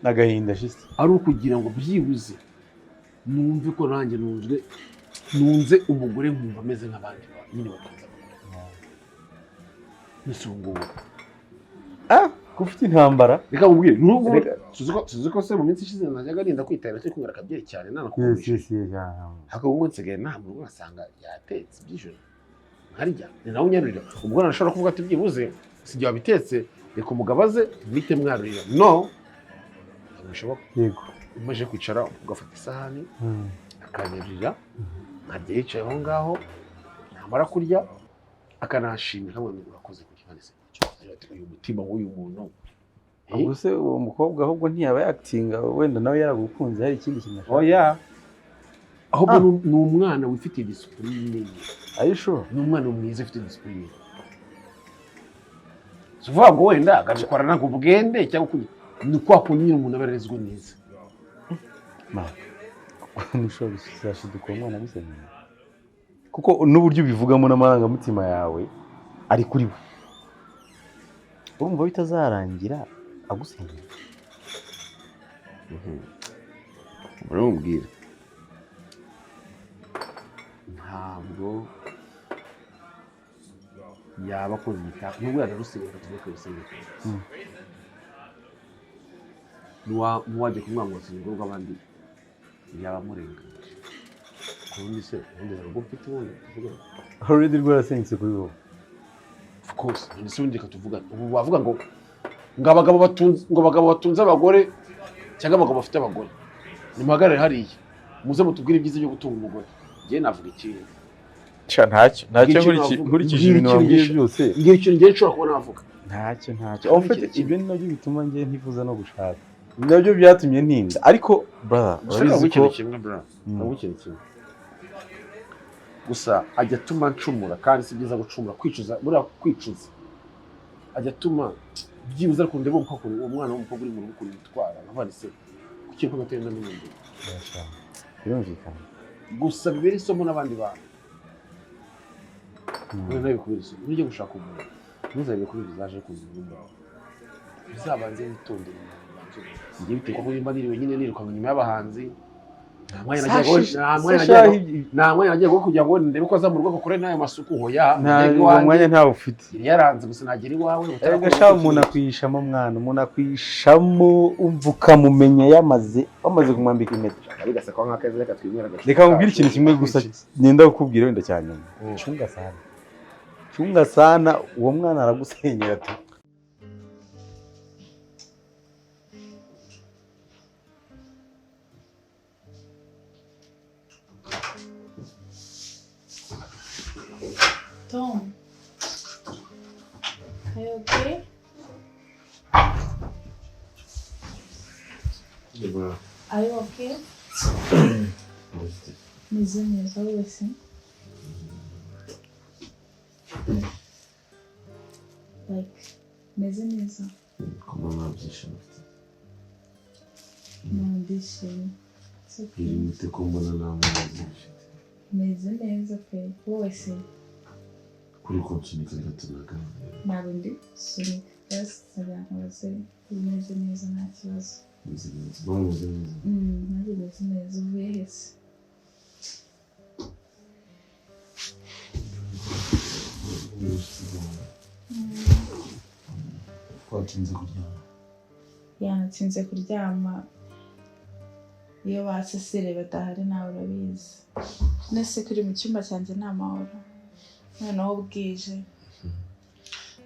Nagahinda shiste.
Ari ukugira ngo byibuze numve ko nanjye nunze umugore nkumva ameze nk'abandi nyine bakunze. Nisungu.
Kufite intambara.
Reka mubwire nubwo tuzi ko se mu minsi ishize najyaga ninda kwitera cyo kungara kabyeri cyane nanakumisha.
Yes.
Hako umunsi gaye nta muntu asanga yatetse byijoro. Nkarya ni nawe unyarurira. Ubwo narashobora kuvuga ati byibuze sijya wabitetse reka umugabaze bite mwarurira. No. Bishoboka.
Yego.
Umaje kwicara ugafata isahani akanyarurira nkajya yicaye aho ngaho namara kurya akanashimira hamwe urakoze ku kibanese. Uyu mutima w'uyu muntu.
Ubwo se uwo mukobwa ahubwo ntiyaba yakitinga wenda nawe yaragukunze hari ikindi kintu ashaka.
Oya. Ahubwo ni umwana wifitiye discipline.
Are you sure?
Ni umwana mwiza ufite discipline. Suvuga ngo wenda agabikora nako bugende cyangwa kugira ni kwa kunyira umuntu abarezwe neza.
Nishobora gusashiduka umwana bisenye. Kuko n'uburyo ubivugamo n'amarangamutima yawe ari kuri we. Urumva bitazarangira agusenya.
Urambwira. Ntabwo yaba akoze igitabo n'ubwo yararusengera tuvuye ku rusengero. Nuwaje kumwangutsa urugo rw'abandi yaba murenganya. Kundi se ubundi rugo mfite ubundi tuvuga.
Already rwarasenyutse kuri wowe.
Of course, ni se ubundi katuvuga. Ubu bavuga ngo abagabo batunze abagore cyangwa abagabo bafite abagore. Nimuhagarare hariya. Muze mutubwire ibyiza byo gutunga umugore. Ngiye navuga ikintu.
Ntacyo nkurikije ibintu wambwiye byose.
Ngiye ikintu ngiye nshobora kubona bavuga.
Ntacyo. En fait ibyo ni nabyo bituma ngiye ntifuza no gushaka. nabyo byatumye ntinda ariko brother urabizi ko
gusa ajya atuma ncumura kandi si byiza gucumura buriya kwicuza ajya atuma byibuze ariko ndebe uko uwo mwana w'umukobwa uri mu rugo ukuntu yitwara nkavuga se kuki nko gatenda n'ibindi
birumvikana
gusa bibera isomo n'abandi bantu wowe nawe bikubera isomo ujye gushaka umuntu ntuzabire kuri bizaje kuzuza ngaho bizabanze witondere ngiye biterwa ko nimba niriwe nyine nirukanka nyuma y'abahanzi nta mwanya nagiye kujya ngo ndebe ko aza mu rugo akore n'ayo masuku hoya
nta mwanya ntawe ufite
yaranze gusa nagera iwawe
gashaka umuntu akwishamo mwana umuntu akwishamo umva ukamumenya wamaze kumwambika impeta
bigaseka nk'akazi reka twimwera
reka mubwire ikintu kimwe gusa nenda kukubwira wenda cyane chunga sana uwo mwana aragusenyera tu
Tom, are you okay? Are you okay? Meze neza wese. Meze neza.
Kama nabyishimo.
Nabyishimo.
Iri mute ko mbona namwe.
Meze neza pe. Wese.
Kuri konsunika gatunaga.
Ntabwo ndi sunika. Abantu bose bimeze neza nta kibazo.
Meze neza.
Ntabwo meze neza uvuye hese.
Watinze kuryama.
Yanatsinze kuryama. Iyo basesere badahari nawe urabizi. Nese kuri mu cyumba cyanjye nta mahoro. Noneho bwije.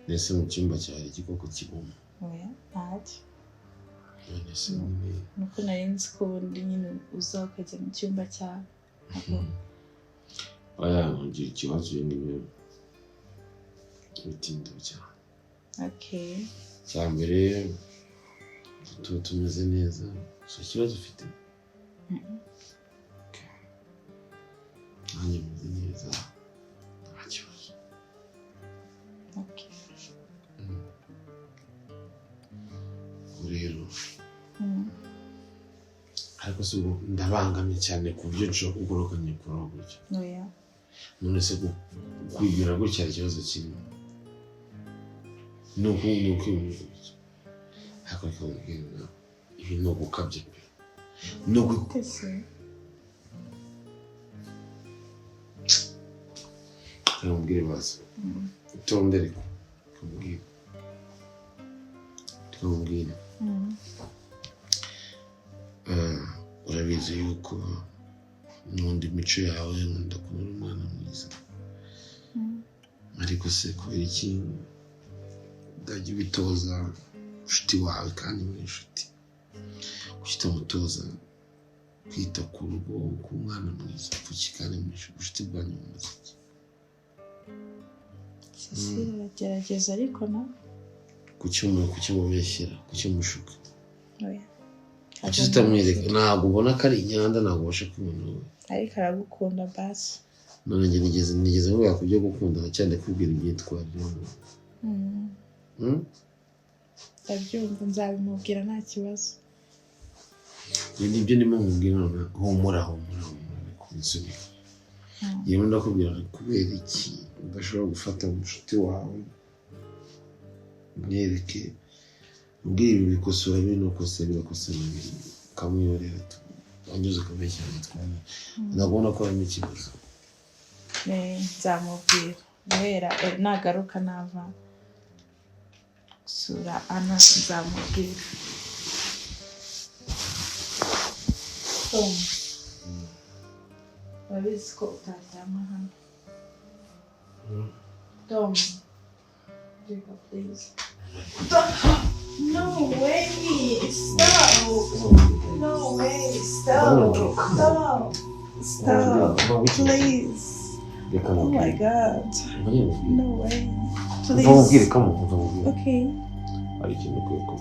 Nese mu cyumba cyawe igikoko kibuma.
Oya, ntacyo.
Nese
nuko nari nzi ko ubundi nyine uza ukajya mu cyumba cyawe.
Oya, ngira ikibazo niwe bitinda cyane.
Okay.
Cyambere tumeze neza. So kibazo ufite? Nanjye meze neza. Nta kibazo.
Okay.
Rero. Ariko se ndabangamye cyane ku buryo nshobora kugorokanya kuraho gutya.
Oya.
None se kwibwira gutya ikibazo kimwe. Nuko ariko ikabwira ibi no gukabye pe. No gukese. Kamubwire baza. Tondere ko. Kamubwire. Urabizi yuko n'undi mico yawe nkunda kubona umwana mwiza. Ariko se kubera iki udajya ubitoza inshuti wawe kandi muri inshuti kuki umutoza kwita ku rugo ku mwana mwiza kuki kandi muri inshuti bwanyu mu muziki
aragerageza ariko na
kuki mubeshyira kuki mushuka
oya
kuki utamwereka ntabwo ubona ko ari inyanda ntabwo ubasha kubona wowe
ariko aragukunda basi
none njye nigeze mvuga ku byo gukunda cyane kubwira imyitwarire
ndabyumva nzabimubwira nta kibazo
nibyo ndimo nkubwira none humura kunsunika yewe ndakubwira kubera iki udashobora gufata umushuti wawe mwereke ubwira ibi bikosora bino kose bigakosora bibiri ukamwiyorera wanyuze ukabeshya amatwara ndabona ko harimo ikibazo
nzamubwira guhera nagaruka nava sura ana nzamubwira Tom urabizi ko utaryama hano Tom Jacob please No way! Stop! No way! Stop! Stop! Please! Oh my God! No way! Please!
Come on.
Okay.
Are you going to go?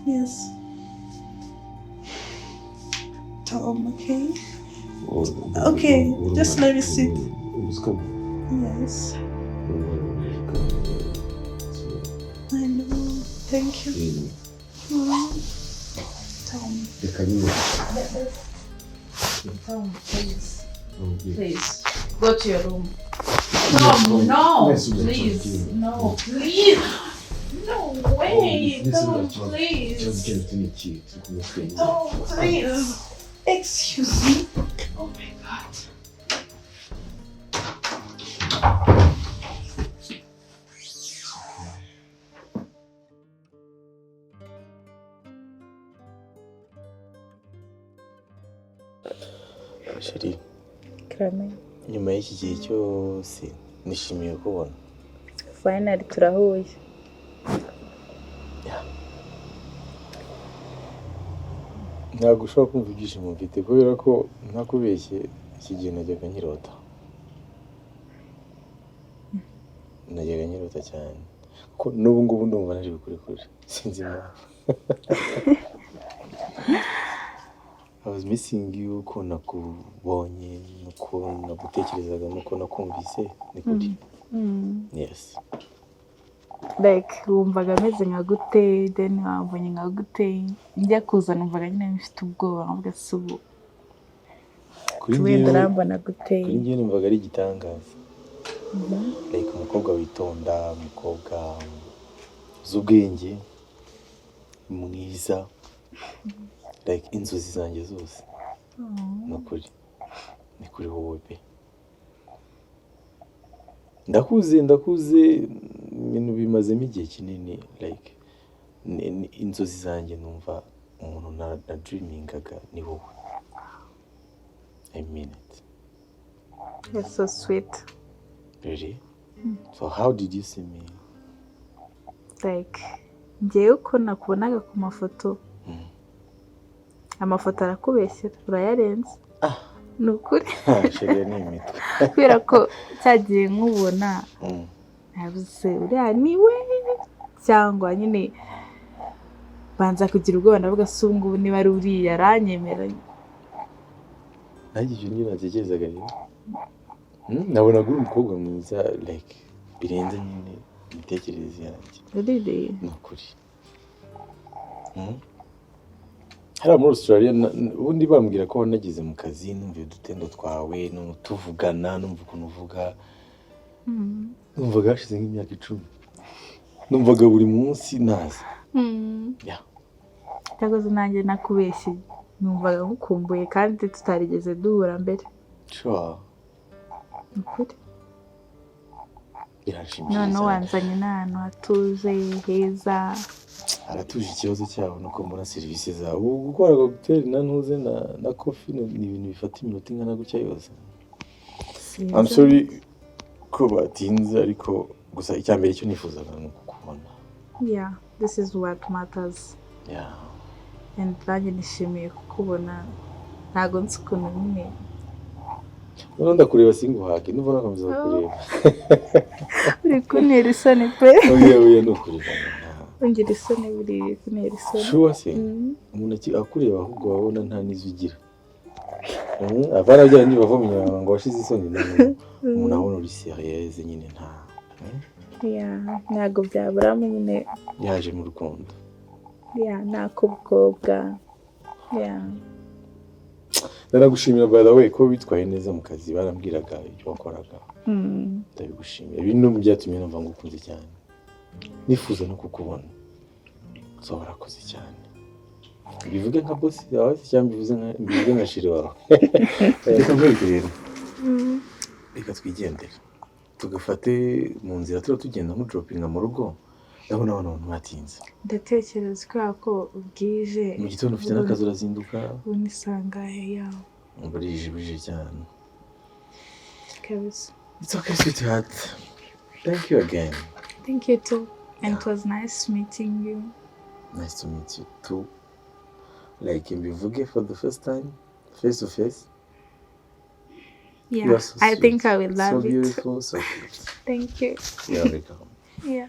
Yes. Tom, okay? Okay, just let me sit. Yes. I know. Thank you. Tom. Tom, please. Please. Go to your room. No, please. No, please. No way. Tom, please. Tom, please. Excuse me. Oh my God.
Sheri,
Karame.
nyuma y'iki gihe cyose nishimiye kubona.
Finally turahuye.
Ntabwo ushobora kumva ibyishimo mfite kubera ko ntakubeshye iki gihe najyaga nkirota. Najyaga nkirota cyane. Ko n'ubu ngubu ndumva naje kure. Sinzi impamvu. I was missing you ko nakubonye, nuko nagutekerezaga, nuko nakumvise. Ni kuri. Yes.
Like wumvaga ameze nka gute, then wambonye nka gute, njya kuza numvaga nyine mfite ubwoba nkavuga se ubu
Kuri njyewe
ndarambona gute.
Kuri njyewe numvaga ari igitangaza. Like umukobwa witonda, umukobwa z'ubwenge, mwiza, like inzozi zanjye zose. Ni kuri wowe pe. Ndakuze ibintu bimazemo igihe kinini, like inzozi zanjye numva umuntu na dreamingaga ni wowe. I mean it.
You're so sweet.
Really? So how did you see me?
Like njyewe uko nakubonaga ku mafoto, amafoto arakubeshyera, urayarenze. Ni ukuri.
Sheri ni imitwe.
Kubera ko cyagiye nkubona nabuze uriya niwe cyangwa nyine banza kugira ubwoba ndavuga se ubu ngubu niba ari uriya aranyemera.
Nanjye ibyo njye natekerezaga rero. Nabonaga uri umukobwa mwiza, like birenze nyine imitekerereze yanjye.
Really?
Ni ukuri. Hariya muri Australia ubundi bambwira ko wanageze mu kazi, numva udutendo twawe, tuvugana, numva ukuntu uvuga. Numvaga hashize nk'imyaka 10. Numvaga buri munsi naza.
Cyakoze nanjye nakubeshye, numvaga nkukumbuye kandi tutarigeze duhura mbere.
Sure.
Ni ukuri.
Birashimishije.
None wanzanye n'ahantu hatuje heza.
Aratuje ikibazo cyabo nuko mbona serivisi zabo. Gukora cocktail na ntuze na coffee ni ibintu bifata iminota ingana gutya yose. I'm sorry ko batinze ariko gusa icyambere cyo nifuzaga no kukubona.
Yeah, this is what matters.
Yeah.
And nanjye nishimiye kukubona. Ntago nzi ukuntu nyine.
None ndakureba singuhake, ndumva nakomeza kureba.
Uri kuntera isoni pe.
Oya no kureba.
Ungira isoni buri kuntera isoni.
Sure se. Umuntu akureba ahubwo wabona nta nizo ugira. Abana bya ni bavomye ngo washize isoni none. Umuntu abona uri serious nyine nta.
Yeah, ntago byaburamo nyine.
Yaje mu rukundo.
Yeah, nakubwobwa. Yeah.
Naragushimira by the way ko bitwaye neza mu kazi, barambwiraga ibyo wakoraga. Ndabigushimira. Ibintu byatumye numva ngukunze cyane. Nifuza no kukubona. So warakoze cyane. Bivuge nka boss yawe cyangwa bivuge nka shiri wawe. Reka mbwira rero. Reka twigendere. Tugafate mu nzira tugenda mu droppinga mu rugo. Ndabona abantu batinze.
Ndatekereza ko ubwije.
Mu gitondo ufite n'akazi urazinduka.
Unisangaye yawe.
Burije cyane.
Kabisa.
It's okay, sweetheart. Thank you again.
Thank you too. And it was nice meeting you.
Nice to meet you too. Like in Bivuge for the first time, face to face.
Yeah, so I think I will love
so
it.
Beautiful, so cute.
Thank you.
You're welcome.
Yeah.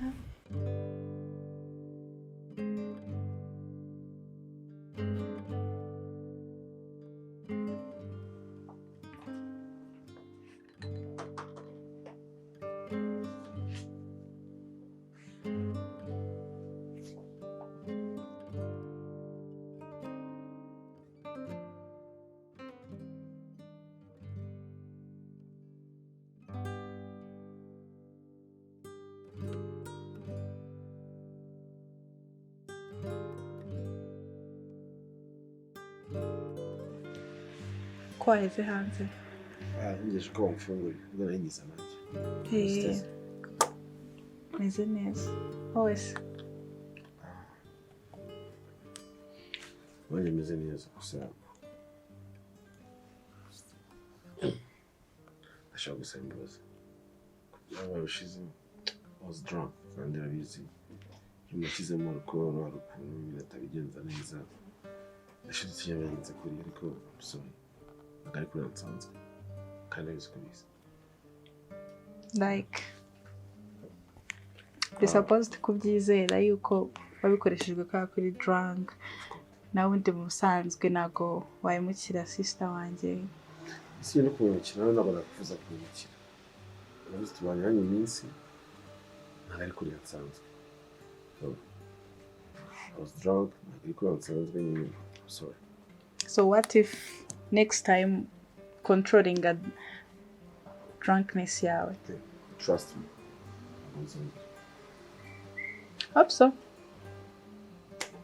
ko waheze hanze
ngejeje ko bamufunguriye ubwo nari ngize nanjye
meze neza wowe se
nanjye meze neza gusa ndashaka gusaba imbabazi kugira ngo bishize I was drunk kandi urabizi iyo mushyizemo alcohol hari ukuntu ibintu atabigenza neza ndashidutse yabayenze kuri ariko sorry ntabwo ari kuri nsanzwe kandi abizi ko bizi
like supposed kubyizera yuko wabikoreshejwe kwa kuri drunk nawe undi mu busanzwe ntabwo wayimukira sister wanjye
isi yo no kumwimukira nawe ntabwo nakufuza kumwimukira urabizi tubanye hano iminsi ntabwo ari kuri nsanzwe I was drunk ntabwo ari kuri nsanzwe nyine sorry.
So what if next time controlling a drunkenness yawe?
Trust me.
Hope so.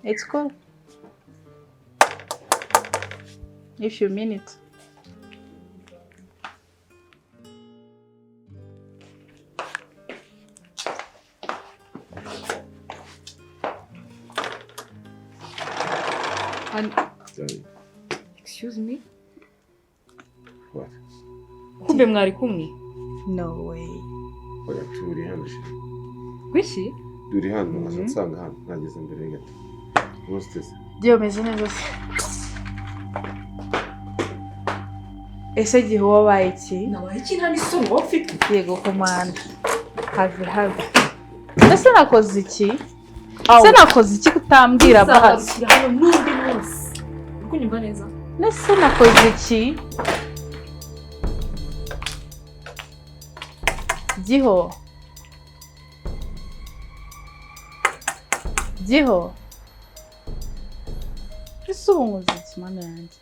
It's cool. If you mean it.
And
Sorry.
excuse me?
What?
Kumbe mwari kumwe?
No way.
Oya turi hano shira.
Wishi?
Turi hano nsanga hano nageze mbere gato. Hostess.
Dio meze neza se. Ese gihe wabaye iki?
Nabaye iki nta n'isoni wowe ufite?
Yego komanda. Have. Ese nakoze iki? Ese nakoze iki kutambwira bahazi?
Hano n'undi munsi. Uri kunyumva neza?
Ese nakoze iki? Giho. Ese ubu nkoze iki mana yanjye?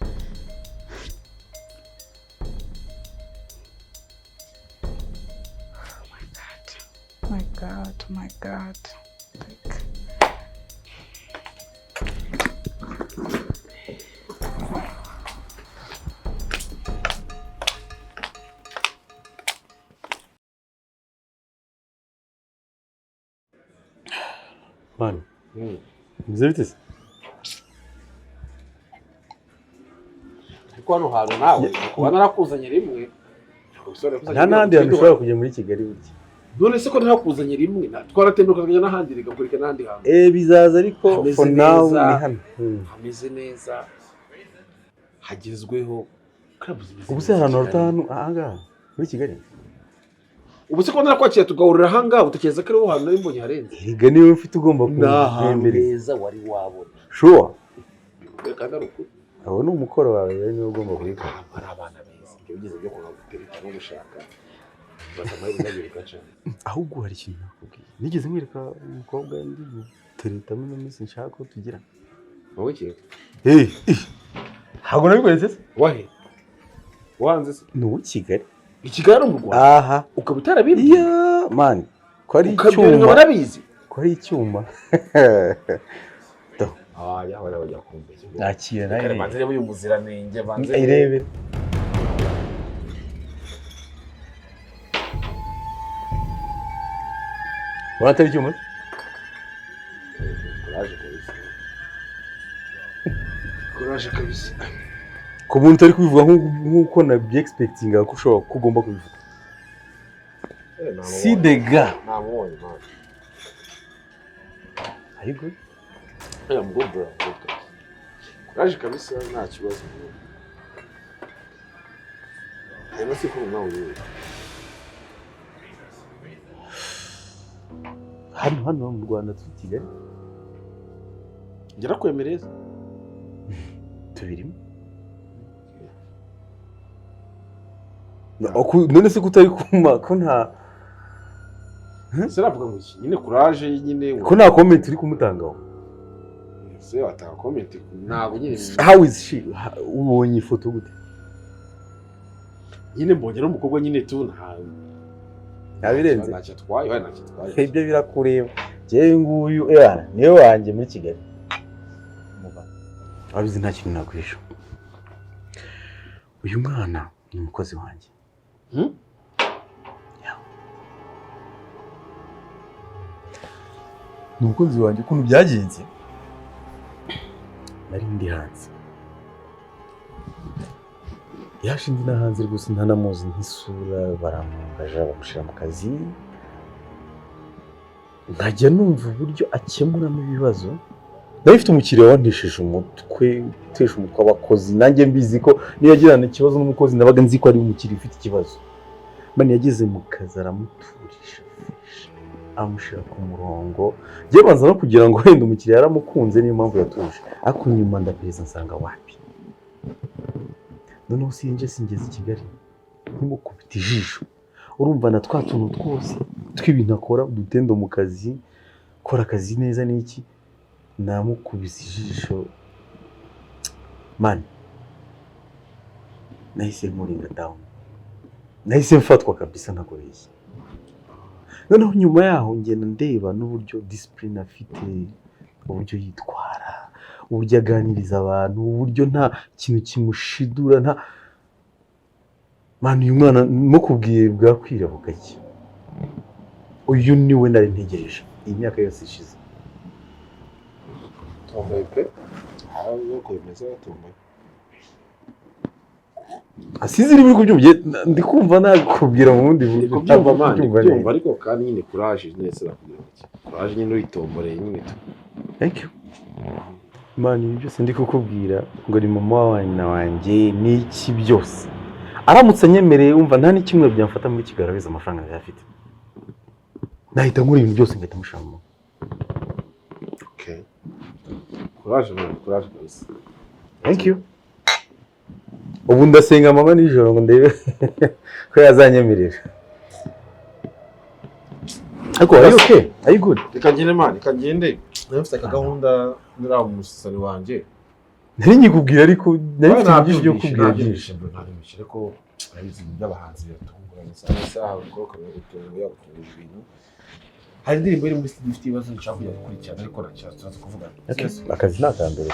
My God. Like...
Mano, mwiza bite se?
Ariko hano hantu nawe kuba narakuzanye rimwe.
Nta n'ahandi hantu ushobora kujya muri Kigali burya.
None se ko ntakuzanye rimwe twaratembuka kujya n'ahandi rigakurika n'ahandi hantu.
Bizaza ariko for now ni hano.
Hameze neza. Hagezweho.
Ubu se ahantu haruta hano ahangaha muri Kigali?
Ubu se ko narakwakiye tugahurira ahangaha utekereza ko ariho hantu nari mbonye harenze.
Higa niwe ufite ugomba kuhembereza.
Neza wari wabona.
Sure.
Kandi ari ukuri.
Abo ni umukoro wawe rero niwe ugomba kubikora.
Ari abana beza. Ibyo bigeze byo kugutereta no gushaka. Batamahirwe ndabiruka cyane.
Ahubwo hari ikintu nakubwiye. Nigeze nkwereka umukobwa ndi gutereta muri minsi nshaka ko tugira.
Wowe ki?
Ntabwo nabikweretse se?
Wahe? Wanze se?
Ni uwo Kigali.
Ikigali mu Rwanda.
Aha.
Ukaba utarabibwiye?
Yeah, man. Ko ari icyuma.
Ukabyo barabizi.
Ko ari icyuma.
Yahora bajya kumbe.
Nakira nawe.
Kare banze reba uyu muziranenge banze.
Irebe. Waratari icyuma?
Courage kabisa.
Ku muntu utari kubivuga nk'uko nabyi expectinga ko ushobora kugomba kubivuga. Si dega.
Namubonye man.
Are you good?
I'm good bro. Courage kabisa nta kibazo. Ema si ko nawe uri.
Hano mu Rwanda turi Kigali.
Ngera kwemereza.
tubirimo. None se kutari kuma ko nta
siravuga ngo nyine courage nyine
ko nta comment uri kumutangaho.
Se watanga comment ntabwo nyine.
How is she? Ubonye ifoto gute?
Nyine mbonye no mukobwa nyine tu
ntabirenze.
Ntacyo twaye, ntacyo twaye.
Ibyo birakureba. Jewe nguyu niwe wanjye muri Kigali. Abizi nta kintu nakwisha. Uyu mwana ni umukozi wanjye. Ni umukozi wanjye ukuntu byagenze. Nari ndi hanze. Yaje ndi na hanze rwose ntanamuzi nk'isura baramungaje bamushyira mu kazi. Nkajya numva uburyo akemuramo ibibazo. Nari mfite umukiriya wantesheje umutwe, utesha umutwe w'abakozi. Nanjye mbizi ko niyo yagirana ikibazo n'umukozi nabaga nzi ko ari umukiriya ufite ikibazo. Mani yageze mu kazi aramuturisha, amushyira ku murongo. Njye banza no kugira ngo wenda umukiriya yaramukunze niyo mpamvu yatuje. Ariko nyuma ndapereza nsanga wapi. Noneho singeze i Kigali ntimukubita ijisho. Urumva na twa tuntu twose tw'ibintu akora udutendo mu kazi, kora akazi neza n'iki. Namukubise ijisho man, nahise nkuringa down, nahise mfatwa kabisa ntakoreshye. Noneho nyuma yaho ngenda ndeba n'uburyo discipline afite, uburyo yitwara, uburyo aganiriza abantu, uburyo nta kintu kimushidura, nta man, uyu mwana mukubwiye bwakwira bugake. Uyu niwe nari ntegereje iyi myaka yose ishize.
Tombaye pe, aho kwemeza tombaye.
Asize iri muri kubyumva, ndi kumva nakubwira mu bundi buryo.
Kubyumva man, kubyumva ariko kandi nyine courage neza nakubwira iki. Courage nyine uyitombore nyine tu.
Thank you. Man, ibi byose ndi kukubwira ngo ni mama wanjye n'iki byose. Aramutse anyemereye umva nta n'ikimwe byamfata muri kigaragaza amafaranga yari afite. Nahita nkora ibintu byose ngahita mushamo.
Okay. Courage man, courage guys.
Thank you. Ubu ndasenga mama nijoro ngo ndebe ko yazanyemerera. Ariko are you okay? Are you good?
Reka ngende man, reka ngende. Nafite akagahunda nira umusasani wanje.
Nari nyikubwira ariko nari mfite byinshi byo kubwira byinshi.
Nari mishire ko abizi by'abahanzi batunguranye saha ukoroka gutunga yagutunga ibintu. Hari indirimbo iri muri studio ifite ibibazo nshaka kujya gukurikirana ariko nacyo tuzaza kuvugana.
Akazi nakambere.